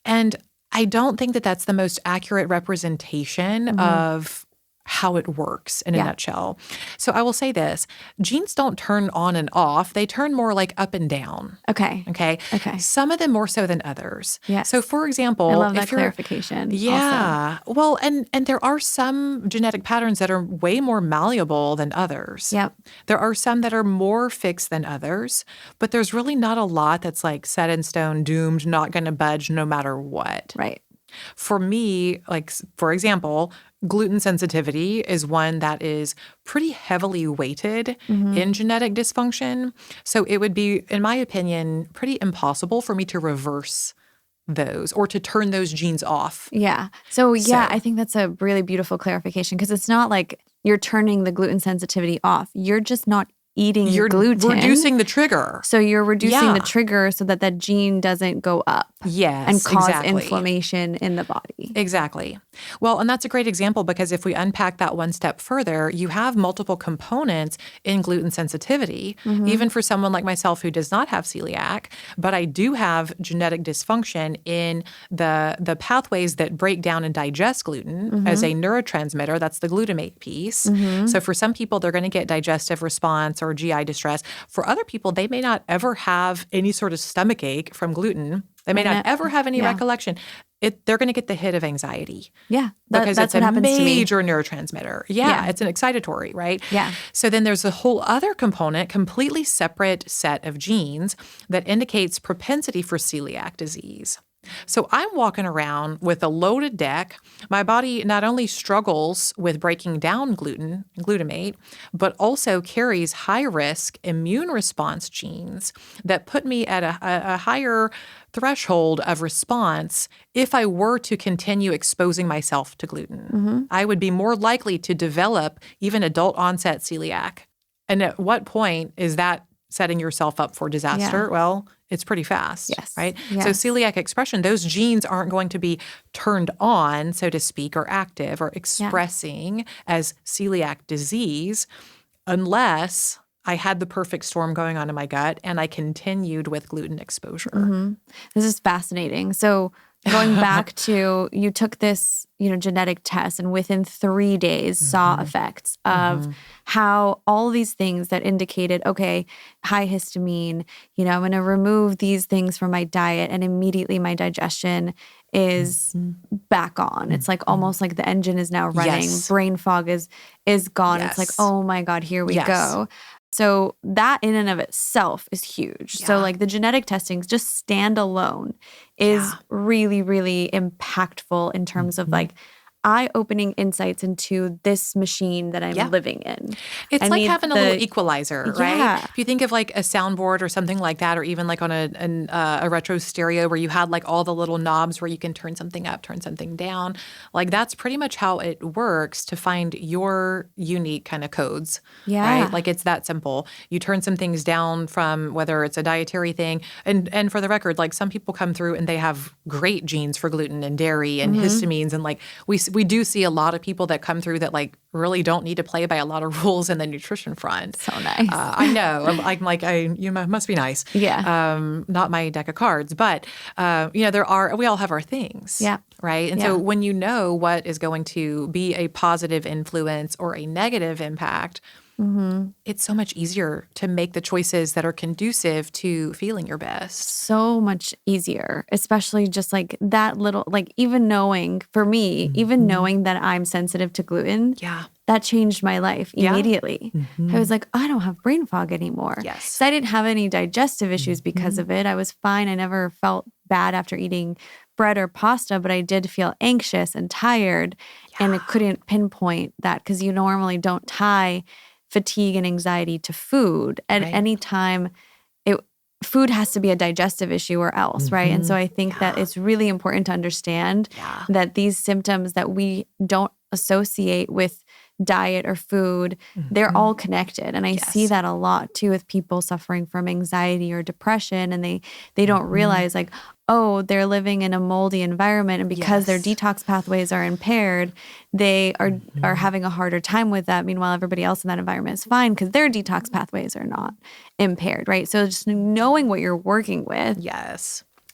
And I don't think that that's the most accurate representation of how it works in a nutshell. So I will say this. Genes don't turn on and off. They turn more up and down. Okay. Some of them more so than others. Yes. So for example, I love that clarification. Yeah. Also. Well, and there are some genetic patterns that are way more malleable than others. Yep. There are some that are more fixed than others, but there's really not a lot that's set in stone, doomed, not going to budge no matter what. Right. For me, for example, gluten sensitivity is one that is pretty heavily weighted in genetic dysfunction. So it would be, in my opinion, pretty impossible for me to reverse those or to turn those genes off. Yeah. So I think that's a really beautiful clarification because it's not like you're turning the gluten sensitivity off. You're just not eating gluten. You're reducing the trigger. So you're reducing the trigger so that that gene doesn't go up. Yes, and cause inflammation in the body. Exactly. Well, and that's a great example because if we unpack that one step further, you have multiple components in gluten sensitivity, even for someone like myself who does not have celiac, but I do have genetic dysfunction in the pathways that break down and digest gluten as a neurotransmitter. That's the glutamate piece. So for some people, they're going to get digestive response or GI distress. For other people, they may not ever have any sort of stomach ache from gluten. They may not ever have any recollection. They're going to get the hit of anxiety. Yeah. Because that's it's what a happens to me. major neurotransmitter. Yeah, it's an excitatory, right? Yeah. So then there's a whole other component, completely separate set of genes that indicates propensity for celiac disease. So I'm walking around with a loaded deck. My body not only struggles with breaking down glutamate, but also carries high-risk immune response genes that put me at a higher threshold of response if I were to continue exposing myself to gluten. I would be more likely to develop even adult-onset celiac. And at what point is that setting yourself up for disaster? Well, it's pretty fast, right? Yes. So celiac expression, those genes aren't going to be turned on, so to speak, or active or expressing as celiac disease unless I had the perfect storm going on in my gut, and I continued with gluten exposure. This is fascinating. So going back to, you took this, genetic test, and within 3 days saw effects of how all these things that indicated, okay, high histamine, I'm going to remove these things from my diet, and immediately my digestion is back on. It's like almost like the engine is now running. Yes. Brain fog is gone. Yes. It's like, oh my God, here we Yes. go. So that in and of itself is huge. So like the genetic testing just stand alone is really, really impactful in terms of like eye-opening insights into this machine that I'm living in. It's like having a little equalizer, right? Yeah. If you think of like a soundboard or something like that, or even like on a retro stereo where you had like all the little knobs where you can turn something up, turn something down, like that's pretty much how it works to find your unique kind of codes, right? Like it's that simple. You turn some things down from whether it's a dietary thing, and for the record, like some people come through and they have great genes for gluten and dairy and histamines, and like we do see a lot of people that come through that like really don't need to play by a lot of rules in the nutrition front. So nice. I know. I'm like, you must be nice. Yeah. Not my deck of cards, but we all have our things. Yeah. Right. And so when you know what is going to be a positive influence or a negative impact, it's so much easier to make the choices that are conducive to feeling your best. So much easier, especially just like that little, like even knowing, for me, even knowing that I'm sensitive to gluten, that changed my life immediately. I was like, I don't have brain fog anymore. Yes. So I didn't have any digestive issues because of it. I was fine. I never felt bad after eating bread or pasta, but I did feel anxious and tired, and I couldn't pinpoint that because you normally don't tie fatigue and anxiety to food at any time. Food has to be a digestive issue or else, right? And so I think that it's really important to understand that these symptoms that we don't associate with diet or food, they're all connected. And I see that a lot too with people suffering from anxiety or depression, and they don't realize like, oh, they're living in a moldy environment, and because their detox pathways are impaired, they are having a harder time with that. Meanwhile, everybody else in that environment is fine because their detox pathways are not impaired, right? So just knowing what you're working with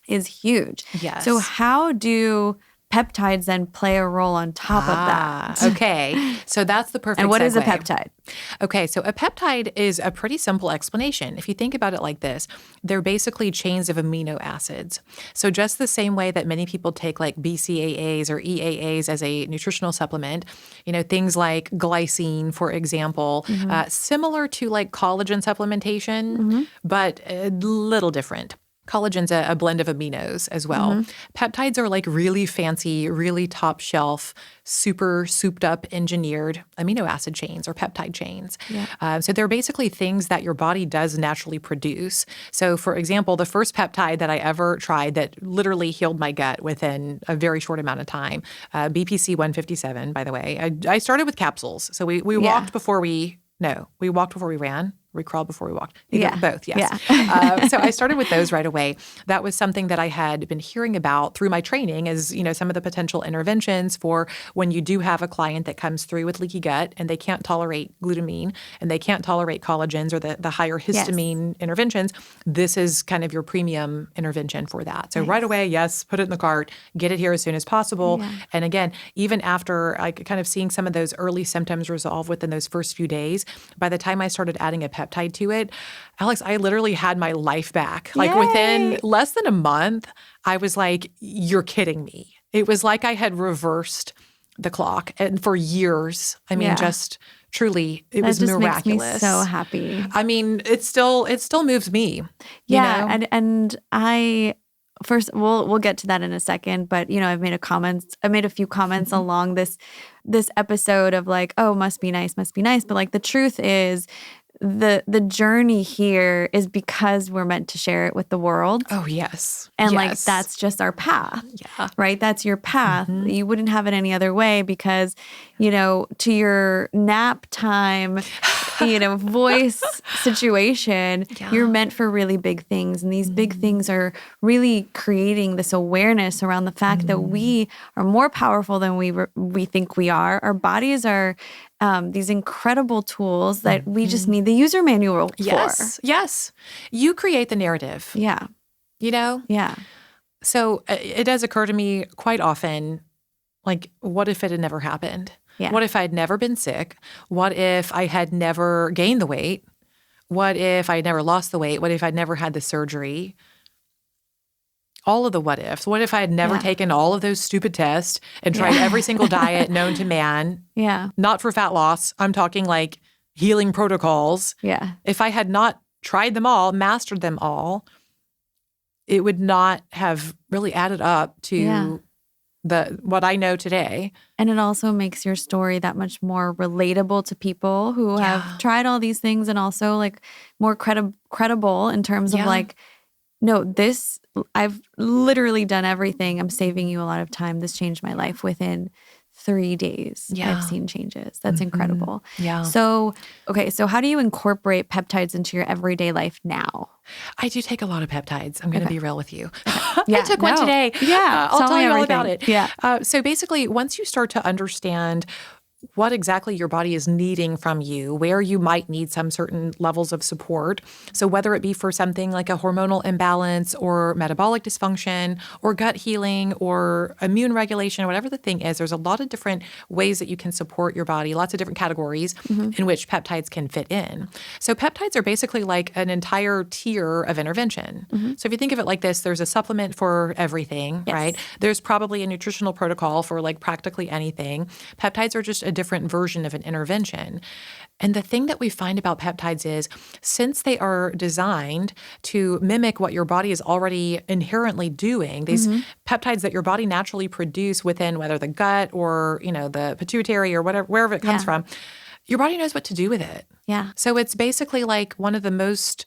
is huge. Yes. So how do peptides then play a role on top of that? Okay. So that's the perfect And what is a segue. peptide? Okay. So a peptide is a pretty simple explanation. If you think about it like this, they're basically chains of amino acids. So just the same way that many people take like BCAAs or EAAs as a nutritional supplement, things like glycine, for example, similar to like collagen supplementation, but a little different. Collagen's a blend of aminos as well. Peptides are like really fancy, really top shelf, super souped up engineered amino acid chains or peptide chains. So they're basically things that your body does naturally produce. So for example, the first peptide that I ever tried that literally healed my gut within a very short amount of time, BPC 157, by the way. I started with capsules. So we walked before we walked before we ran. We crawled before we walked. Both, yes. So I started with those right away. That was something that I had been hearing about through my training as, some of the potential interventions for when you do have a client that comes through with leaky gut and they can't tolerate glutamine and they can't tolerate collagens or the higher histamine interventions. This is kind of your premium intervention for that. So right away, put it in the cart, get it here as soon as possible. And again, even after kind of seeing some of those early symptoms resolve within those first few days, by the time I started adding a peptide to it, Alex, I literally had my life back. Like within less than a month, I was like, you're kidding me. It was like I had reversed the clock. And for years, I mean, just truly, it was miraculous. Makes me so happy. I mean, it still moves me. And I first we'll get to that in a second, but I made a few comments along this episode of like, oh, must be nice. But like the truth is, the journey here is because we're meant to share it with the world. Oh, yes. And like, that's just our path, right? That's your path. You wouldn't have it any other way because, to your nap time, voice situation, you're meant for really big things. And these big things are really creating this awareness around the fact that we are more powerful than we think we are. Our bodies are these incredible tools that we just need the user manual for. Yes. You create the narrative. Yeah. You know? Yeah. So it does occur to me quite often, like, what if it had never happened? Yeah. What if I had never been sick? What if I had never gained the weight? What if I had never lost the weight? What if I'd never had the surgery? All of the what ifs. What if I had never taken all of those stupid tests and tried every single diet known to man? Yeah. Not for fat loss. I'm talking like healing protocols. Yeah. If I had not tried them all, mastered them all, it would not have really added up to what I know today. And it also makes your story that much more relatable to people who have tried all these things, and also like more credible in terms of like, no, I've literally done everything. I'm saving you a lot of time. This changed my life within 3 days. I've seen changes. That's incredible. Yeah. So, okay. So how do you incorporate peptides into your everyday life now? I do take a lot of peptides. I'm going to be real with you. Yeah, I took one today. Yeah. I'll tell you all everything. about it. Yeah. So basically, once you start to understand what exactly your body is needing from you, where you might need some certain levels of support. So whether it be for something like a hormonal imbalance or metabolic dysfunction or gut healing or immune regulation, whatever the thing is, there's a lot of different ways that you can support your body, lots of different categories in which peptides can fit in. So peptides are basically like an entire tier of intervention. So if you think of it like this, there's a supplement for everything, right? There's probably a nutritional protocol for like practically anything. Peptides are just a different version of an intervention. And the thing that we find about peptides is, since they are designed to mimic what your body is already inherently doing, these peptides that your body naturally produce within, whether the gut or, the pituitary or whatever, wherever it comes from, your body knows what to do with it. Yeah. So it's basically like one of the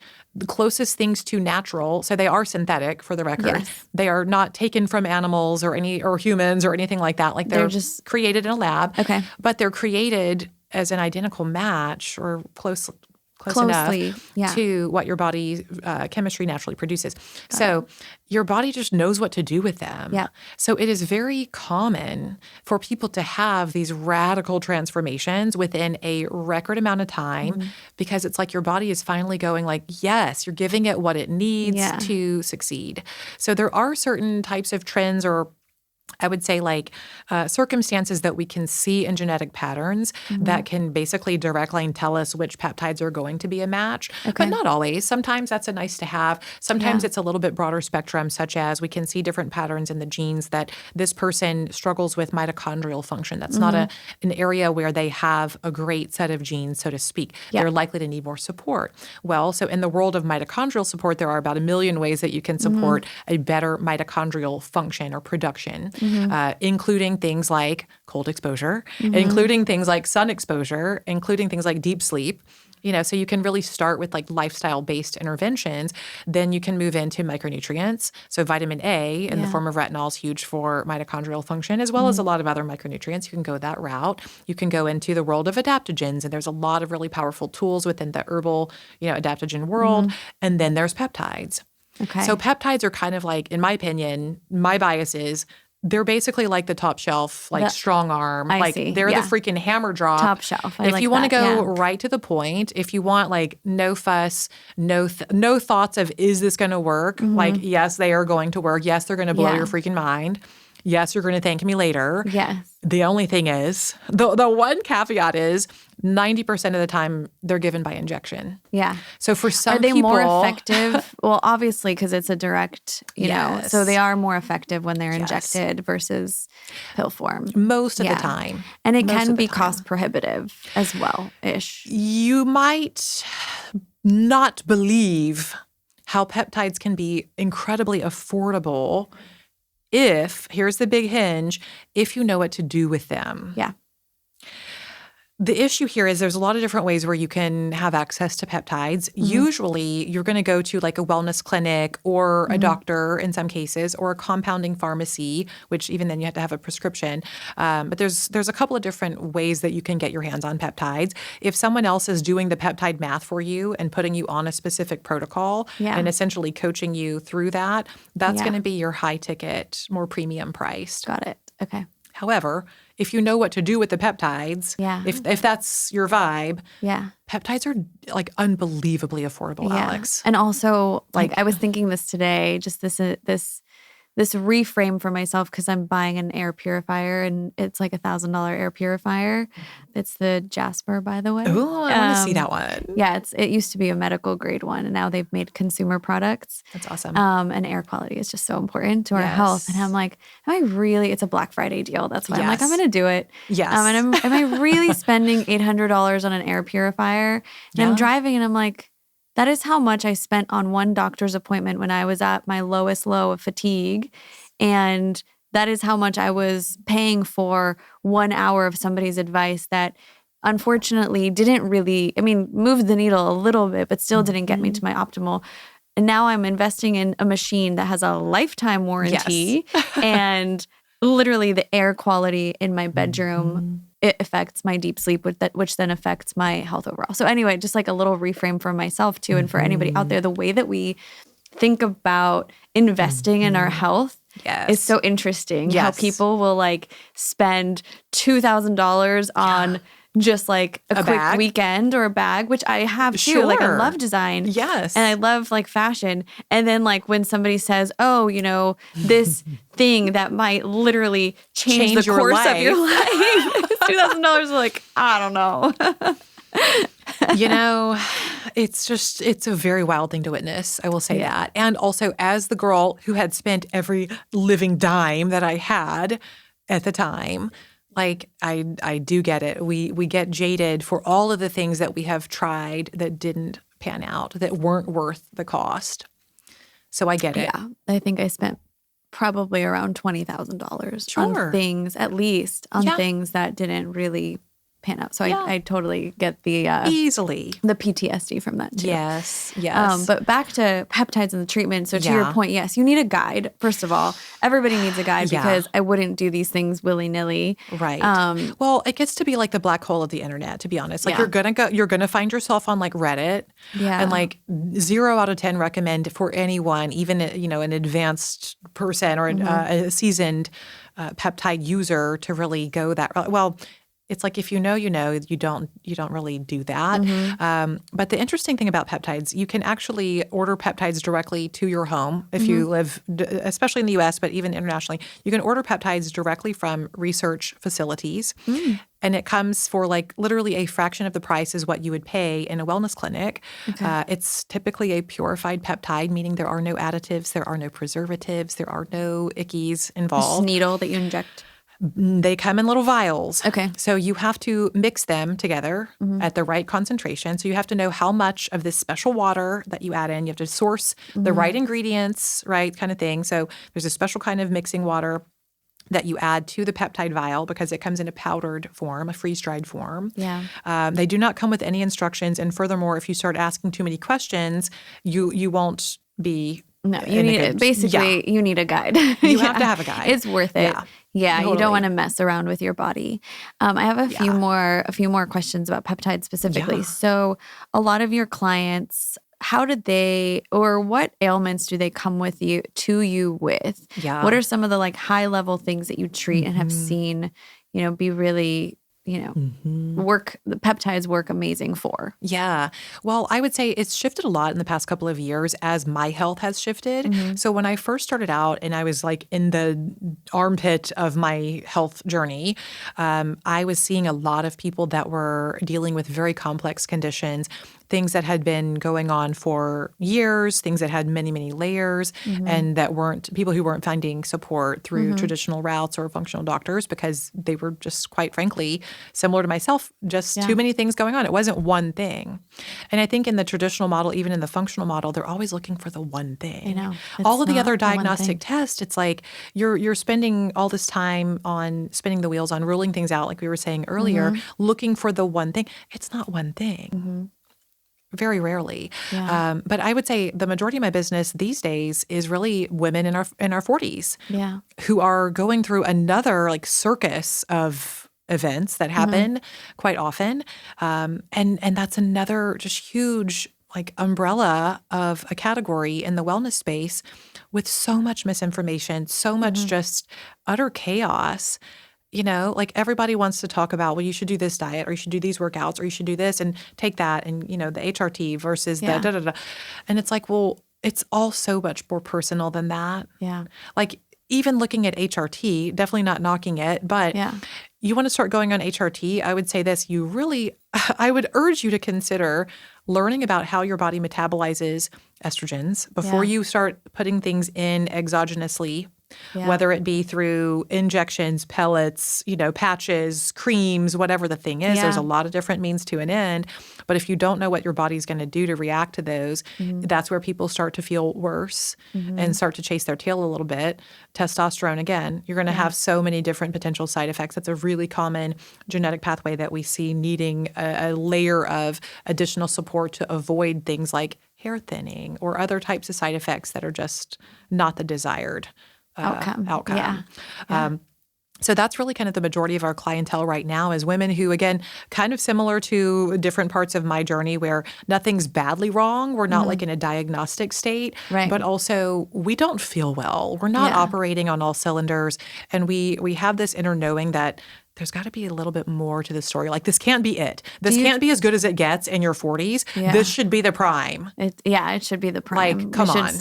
closest things to natural. So they are synthetic, for the record. Yes. They are not taken from animals or humans or anything like that. Like they're just created in a lab. Okay. But they're created as an identical match or close enough to what your body chemistry naturally produces. So your body just knows what to do with them. Yeah. So it is very common for people to have these radical transformations within a record amount of time because it's like your body is finally going like, yes, you're giving it what it needs to succeed. So there are certain types of trends, or I would say like circumstances that we can see in genetic patterns that can basically direct line tell us which peptides are going to be a match, but not always. Sometimes that's a nice to have. Sometimes it's a little bit broader spectrum, such as we can see different patterns in the genes that this person struggles with mitochondrial function. That's not an area where they have a great set of genes, so to speak. They're likely to need more support. Well, so in the world of mitochondrial support, there are about 1 million ways that you can support a better mitochondrial function or production. Including things like cold exposure, including things like sun exposure, including things like deep sleep. So you can really start with like lifestyle-based interventions. Then you can move into micronutrients. So vitamin A in the form of retinol is huge for mitochondrial function, as well as a lot of other micronutrients. You can go that route. You can go into the world of adaptogens, and there's a lot of really powerful tools within the herbal, adaptogen world. And then there's peptides. Okay. So peptides are kind of like, in my opinion, my bias is, they're basically like the top shelf, like strong arm. They're the freaking hammer drop. Top shelf. If you want to go right to the point, if you want like no fuss, no thoughts of, is this going to work? Like, yes, they are going to work. Yes, they're going to blow your freaking mind. Yes, you're going to thank me later. Yes. The only thing is, the one caveat is 90% of the time they're given by injection. Yeah. So for some people— Are they people, more effective? Well, obviously, because it's a direct, so they are more effective when they're injected versus pill form. Most of the time. And it can be cost prohibitive as well-ish. You might not believe how peptides can be incredibly affordable if, here's the big hinge, if you know what to do with them. Yeah. the issue here is there's a lot of different ways where you can have access to peptides. Usually you're going to go to like a wellness clinic or a doctor in some cases, or a compounding pharmacy, which even then you have to have a prescription. But there's a couple of different ways that you can get your hands on peptides. If someone else is doing the peptide math for you and putting you on a specific protocol and essentially coaching you through that, that's going to be your high ticket, more premium priced. Got it. Okay. However, if you know what to do with the peptides, if that's your vibe, peptides are like unbelievably affordable, Alex. And also, like I was thinking this today, just this reframe for myself, because I'm buying an air purifier, and it's like $1,000 air purifier. It's the Jasper, by the way. Oh, I want to see that one. Yeah, it used to be a medical grade one, and now they've made consumer products. That's awesome. And air quality is just so important to our health. And I'm like, it's a Black Friday deal. That's why I'm like, I'm going to do it. Yes. And am I really spending $800 on an air purifier? And I'm driving, and I'm like, that is how much I spent on one doctor's appointment when I was at my lowest low of fatigue. And that is how much I was paying for 1 hour of somebody's advice that unfortunately didn't really, moved the needle a little bit, but still didn't get me to my optimal. And now I'm investing in a machine that has a lifetime warranty and literally the air quality in my bedroom, it affects my deep sleep, which then affects my health overall. So anyway, just like a little reframe for myself too, and for anybody out there, the way that we think about investing in our health is so interesting. How people will like spend $2,000 on just like a quick bag? Weekend or a bag, which I have too. Like I love design. Yes. And I love like fashion. And then like when somebody says, oh, this thing that might literally change the course of your life. $2,000, like, I don't know. It's a very wild thing to witness. I will say that. And also, as the girl who had spent every living dime that I had at the time, like I do get it. We get jaded for all of the things that we have tried that didn't pan out, that weren't worth the cost. So I get it. Yeah, I think I spent probably around $20,000 on things, at least on things that didn't really pan out. So I totally get the easily the PTSD from that too. Yes. But back to peptides and the treatment. So to your point, yes, you need a guide. First of all, everybody needs a guide because I wouldn't do these things willy nilly. Right. Well, it gets to be like the black hole of the internet, to be honest. Like you're gonna find yourself on like Reddit, and like 0 out of 10 recommend for anyone, even an advanced person or a seasoned peptide user, to really go that. Well, it's like if you don't really do that. But the interesting thing about peptides, you can actually order peptides directly to your home if you live, especially in the U.S., but even internationally. You can order peptides directly from research facilities. And it comes for like literally a fraction of the price is what you would pay in a wellness clinic. Okay. It's typically a purified peptide, meaning there are no additives, there are no preservatives, there are no ickies involved. Just a needle that you inject. They come in little vials. Okay. So you have to mix them together at the right concentration. So you have to know how much of this special water that you add in. You have to source the right ingredients, right, kind of thing. So there's a special kind of mixing water that you add to the peptide vial because it comes in a powdered form, a freeze-dried form. Yeah. They do not come with any instructions. And furthermore, if you start asking too many questions, you won't be... No, you need it. Basically, you need a guide. You have to have a guide. It's worth it. Yeah, totally. You don't want to mess around with your body. I have a few more questions about peptides specifically. Yeah. So, a lot of your clients, how did they, or what ailments do they come with you with? Yeah. What are some of the like high level things that you treat and have seen, be really the peptides work amazing for? Yeah. Well, I would say it's shifted a lot in the past couple of years as my health has shifted. So when I first started out and I was like in the armpit of my health journey, I was seeing a lot of people that were dealing with very complex conditions things that had been going on for years, things that had many, many layers, and that weren't people who weren't finding support through traditional routes or functional doctors because they were just, quite frankly, similar to myself, just too many things going on. It wasn't one thing. And I think in the traditional model, even in the functional model, they're always looking for the one thing. I know. All of the other diagnostic tests, it's like you're spending all this time on spinning the wheels, on ruling things out, like we were saying earlier, looking for the one thing. It's not one thing. Very rarely. Yeah. But I would say the majority of my business these days is really women in our 40s who are going through another like circus of events that happen quite often. And that's another just huge like umbrella of a category in the wellness space with so much misinformation, so much just utter chaos. You know, like everybody wants to talk about, well, you should do this diet or you should do these workouts or you should do this and take that and, you know, the HRT versus the da-da-da. And it's like, well, it's all so much more personal than that. Yeah. Like even looking at HRT, definitely not knocking it, but you want to start going on HRT, I would say this, I would urge you to consider learning about how your body metabolizes estrogens before you start putting things in exogenously. Whether it be through injections, pellets, you know, patches, creams, whatever the thing is. There's a lot of different means to an end. But if you don't know what your body's going to do to react to those, that's where people start to feel worse and start to chase their tail a little bit. Testosterone, again, you're going to have so many different potential side effects. That's a really common genetic pathway that we see needing a layer of additional support to avoid things like hair thinning or other types of side effects that are just not the desired outcome. So that's really kind of the majority of our clientele right now is women who, again, kind of similar to different parts of my journey where nothing's badly wrong. We're not like in a diagnostic state, but also we don't feel well. We're not operating on all cylinders. And we have this inner knowing that there's got to be a little bit more to the story. Like this can't be it. This can't be as good as it gets in your 40s. This should be the prime. It should be the prime. Like, come on.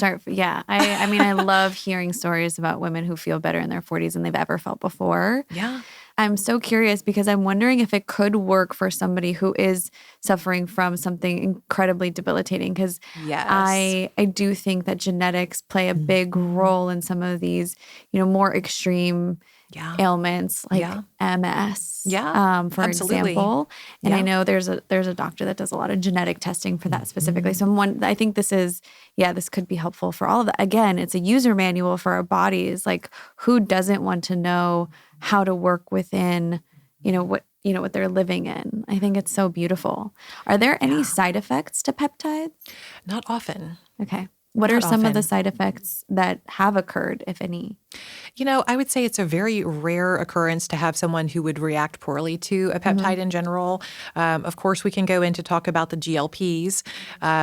I mean, I love hearing stories about women who feel better in their 40s than they've ever felt before. Yeah. I'm so curious because I'm wondering if it could work for somebody who is suffering from something incredibly debilitating. Because I do think that genetics play a big role in some of these, you know, more extreme ailments like MS, for example. And I know there's a doctor that does a lot of genetic testing for that specifically. So I think this is, this could be helpful for all of that. Again, it's a user manual for our bodies. Like who doesn't want to know how to work within, what they're living in. I think it's so beautiful. Are there any side effects to peptides? Not often. Okay. What are some of the side effects that have occurred, if any? I would say it's a very rare occurrence to have someone who would react poorly to a peptide in general. Of course, we can go in to talk about the GLPs.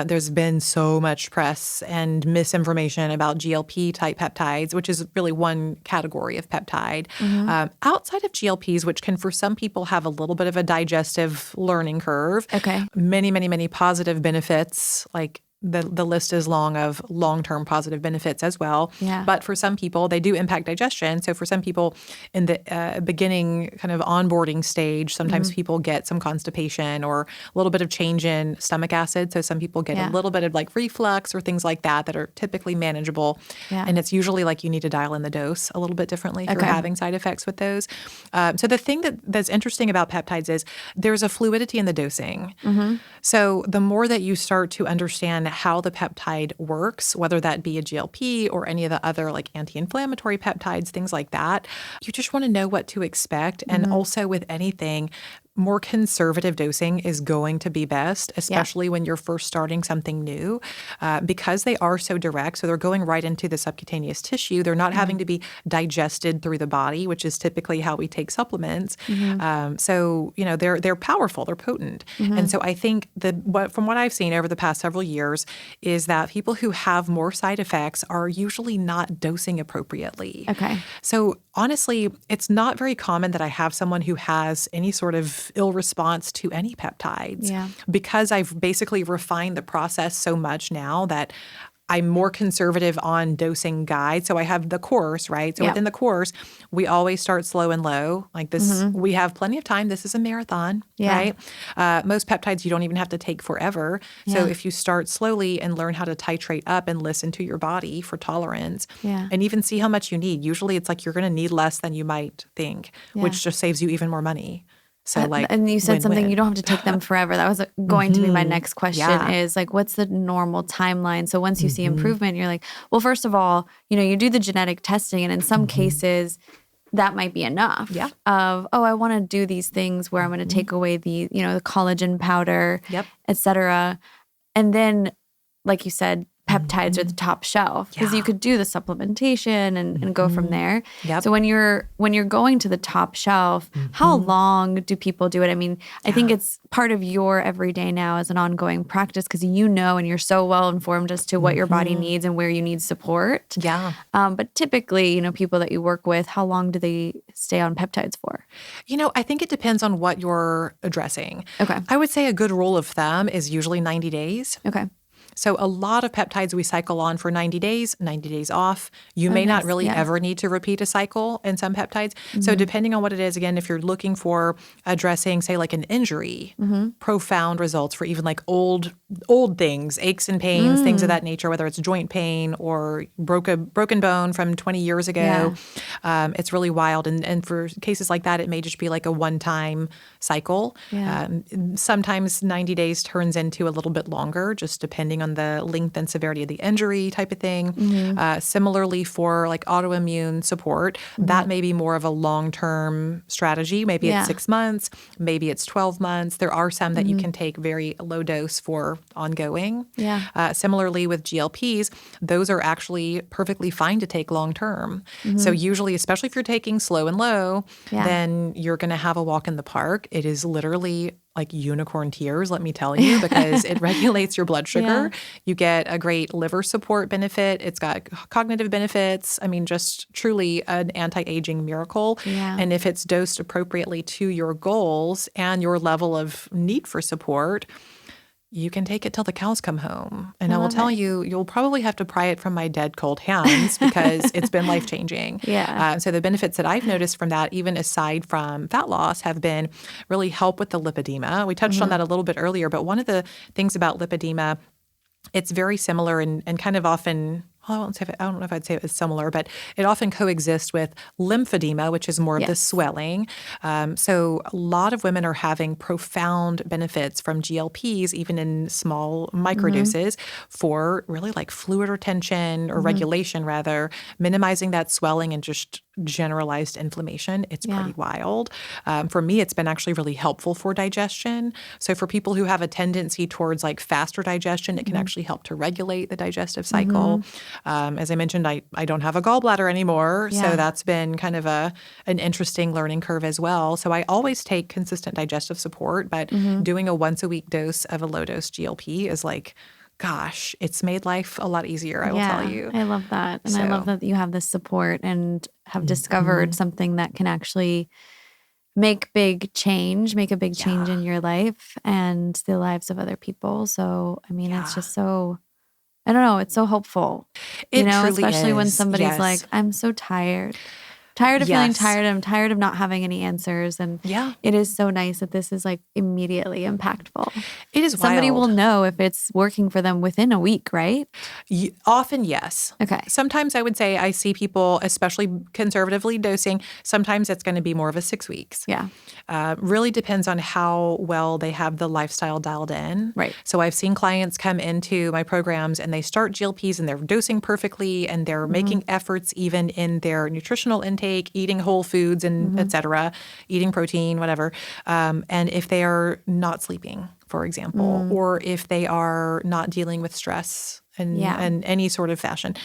There's been so much press and misinformation about GLP-type peptides, which is really one category of peptide. Outside of GLPs, which can for some people have a little bit of a digestive learning curve, many, many, many positive benefits, like the list is long of long-term positive benefits as well. But for some people, they do impact digestion. So for some people in the beginning kind of onboarding stage, sometimes people get some constipation or a little bit of change in stomach acid. So some people get a little bit of like reflux or things like that are typically manageable. And it's usually like you need to dial in the dose a little bit differently if you're having side effects with those. So the thing that's interesting about peptides is there's a fluidity in the dosing. So the more that you start to understand how the peptide works, whether that be a GLP or any of the other like anti-inflammatory peptides, things like that, you just want to know what to expect. And also with anything, more conservative dosing is going to be best, especially when you're first starting something new, because they are so direct. So they're going right into the subcutaneous tissue. They're not having to be digested through the body, which is typically how we take supplements. So, they're powerful, they're potent. And so I think from what I've seen over the past several years is that people who have more side effects are usually not dosing appropriately. So honestly, it's not very common that I have someone who has any sort of ill response to any peptides because I've basically refined the process so much now that I'm more conservative on dosing guide. So I have the course, right? So within the course, we always start slow and low. Like this, we have plenty of time. This is a marathon, right? Most peptides you don't even have to take forever. So if you start slowly and learn how to titrate up and listen to your body for tolerance and even see how much you need. Usually it's like you're going to need less than you might think, which just saves you even more money. So and you said win-win. something, you don't have to take them forever. That was going to be my next question is like, what's the normal timeline? So once you see improvement, you're like, well, first of all, you do the genetic testing, and in some cases that might be enough of, I want to do these things where I'm going to take away the, the collagen powder, et cetera. And then, like you said, peptides are the top shelf because you could do the supplementation and go from there. So when you're going to the top shelf, how long do people do it? I mean, I think it's part of your everyday now as an ongoing practice because and you're so well informed as to what your body needs and where you need support. But typically, people that you work with, how long do they stay on peptides for? I think it depends on what you're addressing. Okay. I would say a good rule of thumb is usually 90 days. Okay. So a lot of peptides we cycle on for 90 days off. You may not really ever need to repeat a cycle in some peptides. So depending on what it is, again, if you're looking for addressing, say, like an injury, profound results for even like old things, aches and pains, things of that nature, whether it's joint pain or broken bone from 20 years ago, it's really wild. And for cases like that, it may just be like a one-time cycle. Sometimes 90 days turns into a little bit longer, just depending on the length and severity of the injury type of thing. Similarly for like autoimmune support, that may be more of a long-term strategy. Maybe it's 6 months, maybe it's 12 months. There are some that you can take very low dose for ongoing. Similarly with GLPs, those are actually perfectly fine to take long-term. So usually, especially if you're taking slow and low, then you're going to have a walk in the park. It is literally like unicorn tears, let me tell you, because it regulates your blood sugar. You get a great liver support benefit. It's got cognitive benefits. I mean, just truly an anti-aging miracle. And if it's dosed appropriately to your goals and your level of need for support, you can take it till the cows come home. And I will tell you, you'll probably have to pry it from my dead cold hands because it's been life-changing. So the benefits that I've noticed from that, even aside from fat loss, have been really help with the lipedema. We touched on that a little bit earlier, but one of the things about lipedema, it's very similar and kind of often – I don't know if I'd say it's similar, but it often coexists with lymphedema, which is more of the swelling. So a lot of women are having profound benefits from GLPs, even in small microdoses, for really like fluid retention or regulation, rather, minimizing that swelling and just generalized inflammation. It's pretty wild. For me, it's been actually really helpful for digestion. So for people who have a tendency towards like faster digestion, it can actually help to regulate the digestive cycle. As I mentioned, I don't have a gallbladder anymore, so that's been kind of an interesting learning curve as well. So I always take consistent digestive support, but doing a once-a-week dose of a low-dose GLP is like, gosh, it's made life a lot easier, I will tell you. I love that. And I love that you have this support and have discovered something that can actually make a big change in your life and the lives of other people. So, I mean, it's just so... I don't know. It's so hopeful, truly especially when is. somebody's like, I'm so tired of feeling tired. I'm tired of not having any answers. And it is so nice that this is like immediately impactful. It is Somebody wild. will know if it's working for them within a week, right? Often, yes. Okay. Sometimes I would say I see people, especially conservatively dosing, sometimes it's going to be more of a 6 weeks. Really depends on how well they have the lifestyle dialed in. Right. So I've seen clients come into my programs and they start GLPs and they're dosing perfectly and they're making efforts even in their nutritional intake, eating whole foods and et cetera, eating protein, whatever. And if they are not sleeping, for example, or if they are not dealing with stress in any sort of fashion.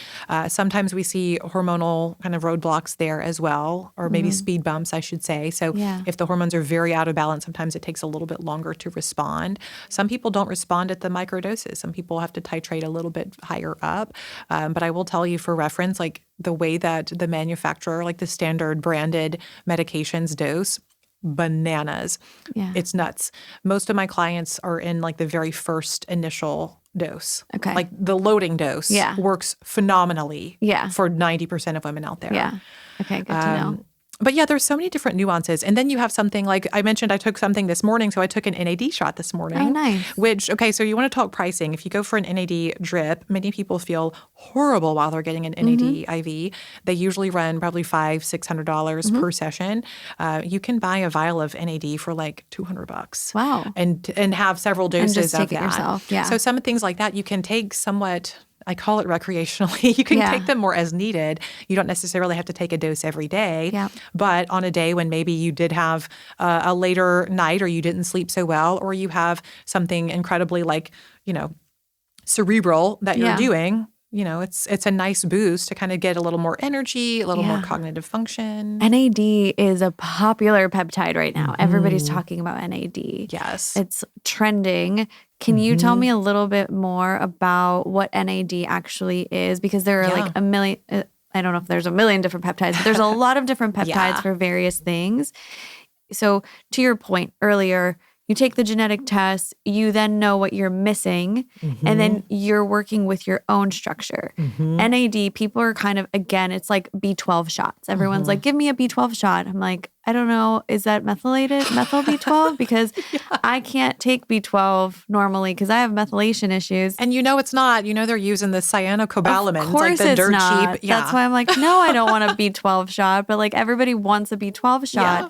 Sometimes we see hormonal kind of roadblocks there as well, or maybe speed bumps, I should say. So if the hormones are very out of balance, sometimes it takes a little bit longer to respond. Some people don't respond at the microdoses. Some people have to titrate a little bit higher up. But I will tell you for reference, like the way that the manufacturer, like the standard branded medications dose, bananas. Yeah. It's nuts. Most of my clients are in like the very first initial dose. Okay. Like the loading dose works phenomenally for 90% of women out there. Yeah. Okay, good to know. But yeah, there's so many different nuances. And then you have something like I mentioned, I took something this morning. So I took an NAD shot this morning. Oh, nice. Which, okay, so you want to talk pricing. If you go for an NAD drip, many people feel horrible while they're getting an NAD IV. They usually run probably $500-$600 per session. You can buy a vial of NAD for like $200. Wow. And have several doses and just take of it that. yourself. Yeah. So some things like that you can take somewhat, I call it recreationally. You can take them more as needed. You don't necessarily have to take a dose every day. Yeah. But on a day when maybe you did have a later night or you didn't sleep so well, or you have something incredibly like, cerebral that you're doing, it's a nice boost to kind of get a little more energy, a little more cognitive function. NAD is a popular peptide right now. Everybody's talking about NAD. Yes. It's trending. Can you tell me a little bit more about what NAD actually is? Because there are like a million, I don't know if there's a million different peptides, but there's a lot of different peptides for various things. So to your point earlier, you take the genetic test, you then know what you're missing, and then you're working with your own structure. NAD, people are kind of, again, it's like B12 shots. Everyone's like, give me a B12 shot. I'm like, I don't know, is that methyl B12? Because I can't take B12 normally because I have methylation issues. And it's not. They're using the cyanocobalamin. Of course it's like the dirt not. cheap. Yeah. That's why I'm like, no, I don't want a B12 shot. But like everybody wants a B12 shot. Yeah.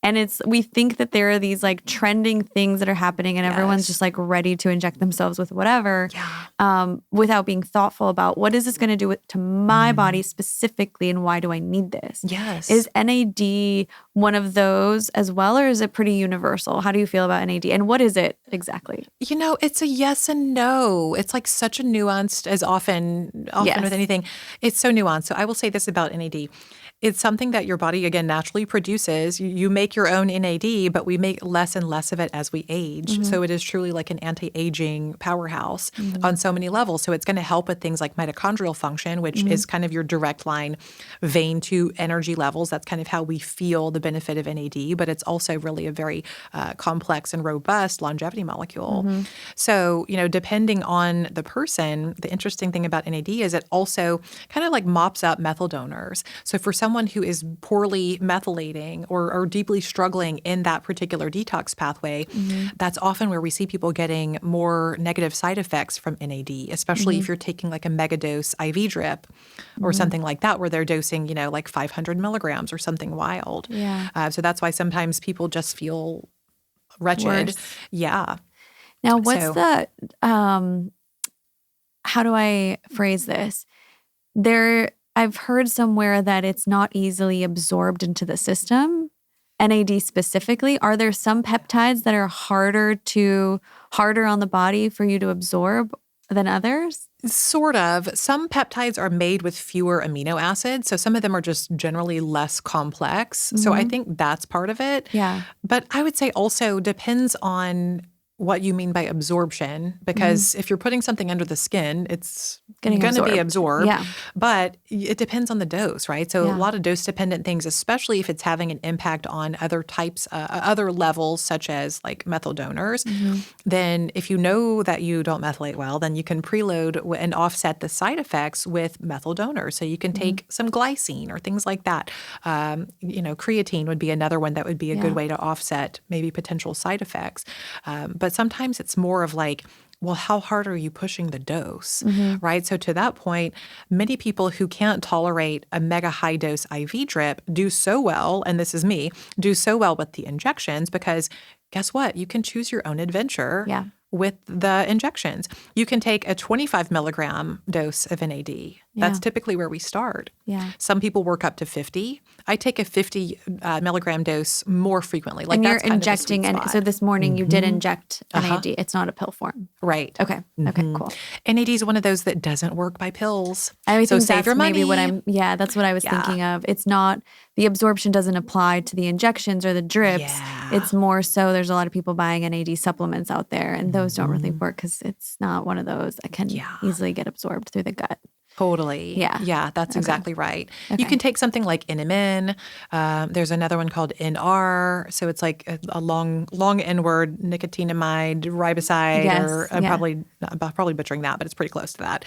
And we think that there are these like trending things that are happening and everyone's just like ready to inject themselves with whatever without being thoughtful about what is this going to do to my body specifically and why do I need this? Yes. Is NAD one of those as well, or is it pretty universal? How do you feel about NAD and what is it exactly? It's a yes and no. It's like such a nuanced, as often with anything, it's so nuanced. So I will say this about NAD. It's something that your body, again, naturally produces. You make your own NAD, but we make less and less of it as we age. So it is truly like an anti-aging powerhouse on so many levels. So it's going to help with things like mitochondrial function, which is kind of your direct line vein to energy levels. That's kind of how we feel the benefit of NAD, but it's also really a very complex and robust longevity molecule. So, depending on the person, the interesting thing about NAD is it also kind of like mops up methyl donors. So for someone who is poorly methylating or deeply struggling in that particular detox pathway, that's often where we see people getting more negative side effects from NAD, especially if you're taking like a megadose IV drip or something like that, where they're dosing, like 500 milligrams or something wild. Yeah. So that's why sometimes people just feel wretched. Worse. Yeah. Now, what's the, how do I phrase this? I've heard somewhere that it's not easily absorbed into the system, NAD specifically. Are there some peptides that are harder on the body for you to absorb than others? Sort of. Some peptides are made with fewer amino acids, so some of them are just generally less complex. So I think that's part of it. Yeah. But I would say also depends on what you mean by absorption, because if you're putting something under the skin, it's going to be absorbed. Yeah. But it depends on the dose, right? So a lot of dose-dependent things, especially if it's having an impact on other types, other levels, such as like methyl donors, then if you know that you don't methylate well, then you can preload and offset the side effects with methyl donors. So you can take some glycine or things like that. Creatine would be another one that would be a good way to offset maybe potential side effects. But sometimes it's more of like, well, how hard are you pushing the dose, right? So to that point, many people who can't tolerate a mega high dose IV drip do so well, and this is me, do so well with the injections because guess what? You can choose your own adventure with the injections. You can take a 25 milligram dose of NAD. That's typically where we start. Yeah. Some people work up to 50. I take a 50 milligram dose more frequently. Like, and you're injecting, so this morning you did inject NAD. It's not a pill form. Right. Okay. Okay, cool. NAD is one of those that doesn't work by pills. I so think save that's your money. maybe what that's what I was thinking of. It's not, the absorption doesn't apply to the injections or the drips. Yeah. It's more so there's a lot of people buying NAD supplements out there, and those don't really work because it's not one of those that can easily get absorbed through the gut. Totally. Yeah. Yeah, that's Okay. exactly right. Okay. You can take something like NMN. There's another one called NR. So it's like a long N word, nicotinamide riboside, Yes, or I'm yeah. probably butchering that, but it's pretty close to that.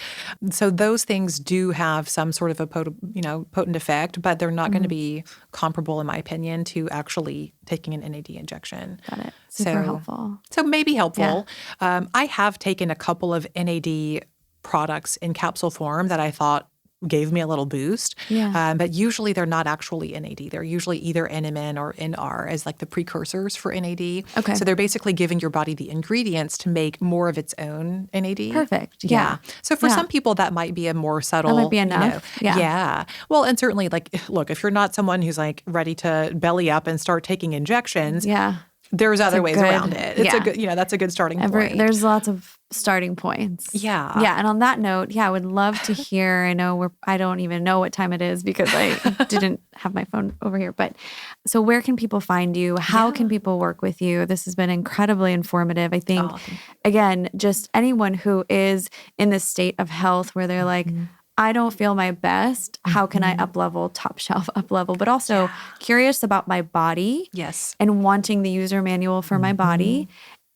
So those things do have some sort of a potent effect, but they're not going to be comparable, in my opinion, to actually taking an NAD injection. Got it. Super helpful. So maybe helpful. I have taken a couple of NAD products in capsule form that I thought gave me a little boost. Yeah. But usually they're not actually NAD. They're usually either NMN or NR as like the precursors for NAD. Okay. So they're basically giving your body the ingredients to make more of its own NAD. Perfect. Yeah. So for Yeah. some people, that might be a more subtle. That might be enough. Yeah. Well, and certainly look, if you're not someone who's like ready to belly up and start taking injections, Yeah. there's other ways good- around it. It's yeah. a good, that's a good starting point. There's lots of starting points. Yeah. Yeah. And on that note, I would love to hear. I don't even know what time it is because I didn't have my phone over here. But so where can people find you? How can people work with you? This has been incredibly informative. I think, again, just anyone who is in this state of health where they're like, I don't feel my best. How can I up-level, top shelf up-level? But also curious about my body. Yes. And wanting the user manual for my body.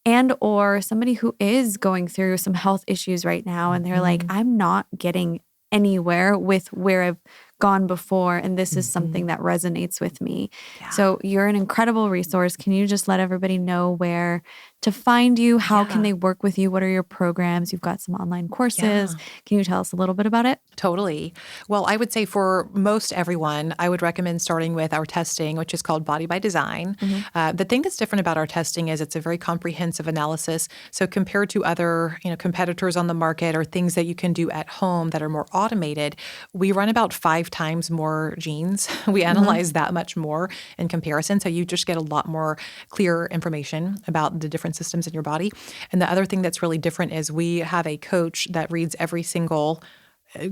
And or somebody who is going through some health issues right now and they're like, I'm not getting anywhere with where I've gone before. And this is something that resonates with me. Yeah. So you're an incredible resource. Can you just let everybody know where to find you? How can they work with you? What are your programs? You've got some online courses. Can you tell us a little bit about it? Totally. Well, I would say for most everyone, I would recommend starting with our testing, which is called Body by Design. The thing that's different about our testing is it's a very comprehensive analysis. So compared to other, competitors on the market or things that you can do at home that are more automated, we run about 5 times more genes. We analyze that much more in comparison. So you just get a lot more clear information about the different systems in your body. And the other thing that's really different is we have a coach that reads every single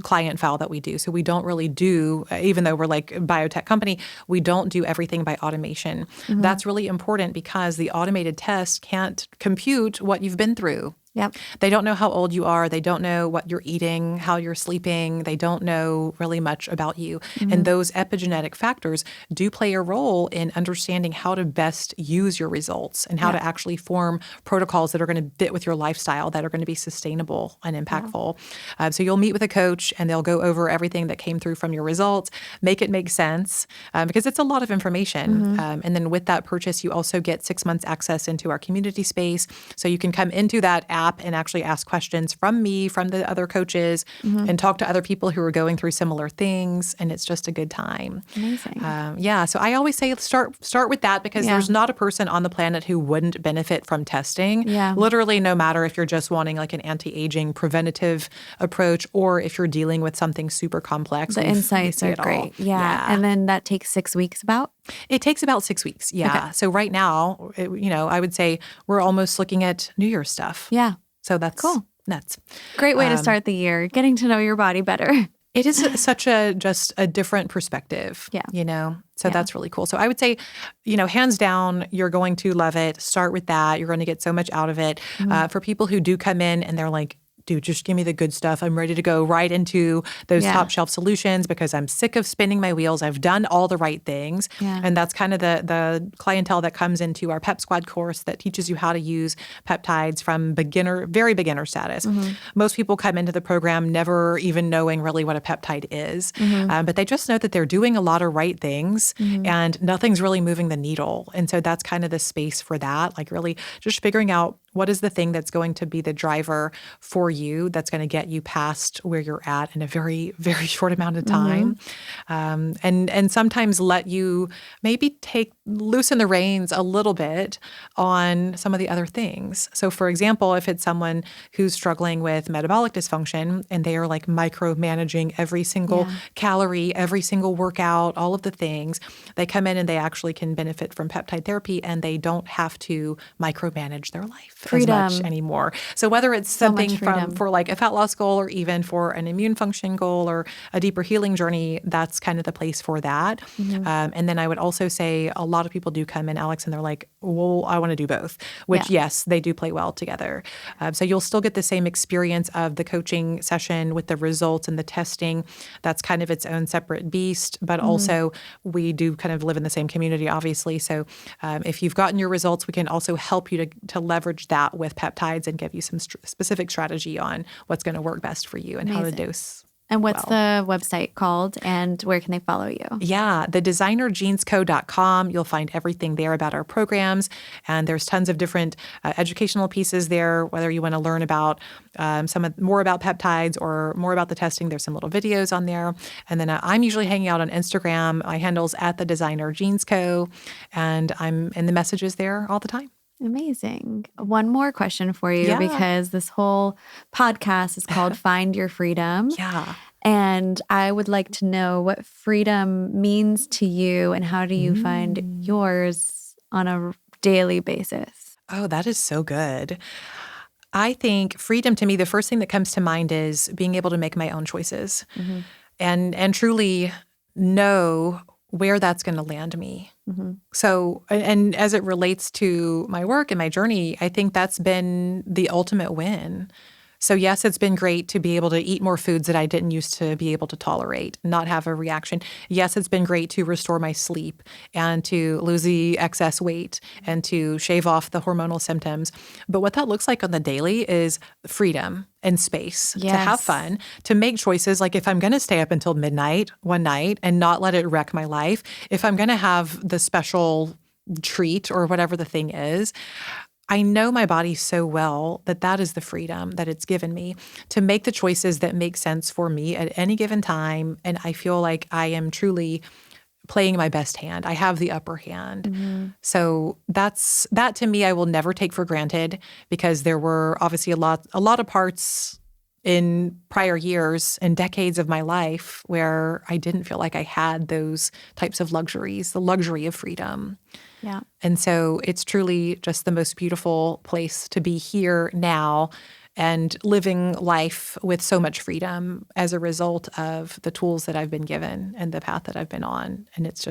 client file that we do. So we don't really do, even though we're like a biotech company, we don't do everything by automation. That's really important because the automated test can't compute what you've been through. Yep. They don't know how old you are. They don't know what you're eating, how you're sleeping. They don't know really much about you. And those epigenetic factors do play a role in understanding how to best use your results and how to actually form protocols that are going to fit with your lifestyle, that are going to be sustainable and impactful. So you'll meet with a coach and they'll go over everything that came through from your results, make it make sense, because it's a lot of information. And then with that purchase, you also get 6 months access into our community space. So you can come into that app and actually ask questions from me, from the other coaches, and talk to other people who are going through similar things. And it's just a good time. Amazing. So I always say start with that because there's not a person on the planet who wouldn't benefit from testing. Literally, no matter if you're just wanting like an anti-aging preventative approach or if you're dealing with something super complex. The insights are great. Yeah. And then that takes 6 weeks about? It takes about 6 weeks. Yeah. Okay. So right now, I would say we're almost looking at New Year's stuff. Yeah. So that's cool. Nuts. Great way to start the year, getting to know your body better. It is such just a different perspective. So that's really cool. So I would say, hands down, you're going to love it. Start with that. You're going to get so much out of it. For people who do come in and they're like, dude, just give me the good stuff. I'm ready to go right into those top shelf solutions because I'm sick of spinning my wheels. I've done all the right things. And that's kind of the clientele that comes into our Pep Squad course that teaches you how to use peptides from very beginner status. Most people come into the program never even knowing really what a peptide is, but they just know that they're doing a lot of right things and nothing's really moving the needle. And so that's kind of the space for that, like really just figuring out what is the thing that's going to be the driver for you that's going to get you past where you're at in a very, very short amount of time? And sometimes let you maybe loosen the reins a little bit on some of the other things. So for example, if it's someone who's struggling with metabolic dysfunction and they are like micromanaging every single calorie, every single workout, all of the things, they come in and they actually can benefit from peptide therapy and they don't have to micromanage their life as much anymore. So whether it's something for like a fat loss goal or even for an immune function goal or a deeper healing journey, that's kind of the place for that. And then I would also say a lot of people do come in, Alex, and they're like, well, I want to do both, which yes, they do play well together. So you'll still get the same experience of the coaching session with the results and the testing. That's kind of its own separate beast, but also we do kind of live in the same community, obviously. So if you've gotten your results, we can also help you to leverage that with peptides and give you some specific strategy on what's going to work best for you and how to dose. And what's the website called and where can they follow you? Yeah, the designergenesco.com. You'll find everything there about our programs. And there's tons of different educational pieces there, whether you want to learn about more about peptides or more about the testing. There's some little videos on there. And then I'm usually hanging out on Instagram. My handle's at the Designer Genes Co. And I'm in the messages there all the time. Amazing. One more question for you because this whole podcast is called Find Your Freedom. Yeah. And I would like to know what freedom means to you and how do you find yours on a daily basis? Oh, that is so good. I think freedom to me, the first thing that comes to mind is being able to make my own choices and truly know where that's going to land me. So, and as it relates to my work and my journey, I think that's been the ultimate win. So yes, it's been great to be able to eat more foods that I didn't used to be able to tolerate, not have a reaction. Yes, it's been great to restore my sleep and to lose the excess weight and to shave off the hormonal symptoms. But what that looks like on the daily is freedom and space to have fun, to make choices. Like if I'm going to stay up until midnight one night and not let it wreck my life, if I'm going to have the special treat or whatever the thing is, I know my body so well that is the freedom that it's given me to make the choices that make sense for me at any given time. And I feel like I am truly playing my best hand. I have the upper hand. So that to me, I will never take for granted because there were obviously a lot of parts in prior years and decades of my life where I didn't feel like I had those types of luxuries, the luxury of freedom. Yeah. And so it's truly just the most beautiful place to be here now and living life with so much freedom as a result of the tools that I've been given and the path that I've been on. And it's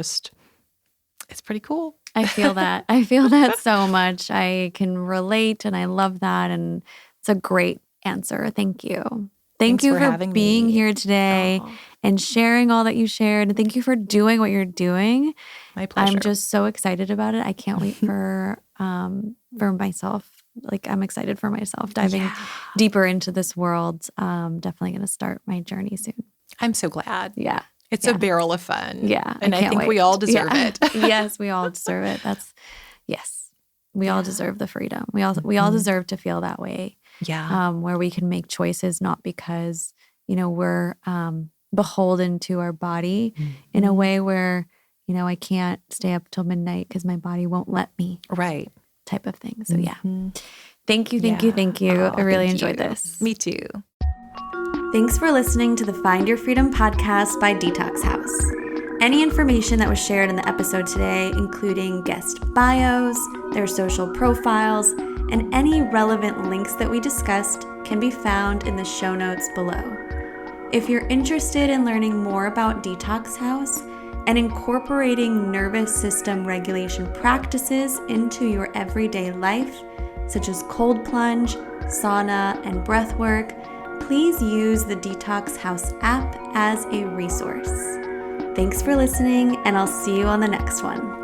pretty cool. I feel that. I feel that so much. I can relate and I love that. And it's a great answer. Thank you. Thank you for being here today and sharing all that you shared. And thank you for doing what you're doing. My pleasure. I'm just so excited about it. I can't wait for myself. Like I'm excited for myself diving deeper into this world. Definitely going to start my journey soon. I'm so glad. Yeah. It's a barrel of fun. Yeah. And I think we all deserve it. Yes, we all deserve it. We all deserve the freedom. We all deserve to feel that way. Yeah. Where we can make choices not because, we're beholden to our body in a way where, I can't stay up till midnight because my body won't let me. Right. Type of thing. So Thank you. I really enjoyed this. Me too. Thanks for listening to the Find Your Freedom podcast by Detox House. Any information that was shared in the episode today, including guest bios, their social profiles, and any relevant links that we discussed, can be found in the show notes below. If you're interested in learning more about Detox House and incorporating nervous system regulation practices into your everyday life, such as cold plunge, sauna, and breath work, please use the Detox House app as a resource. Thanks for listening, and I'll see you on the next one.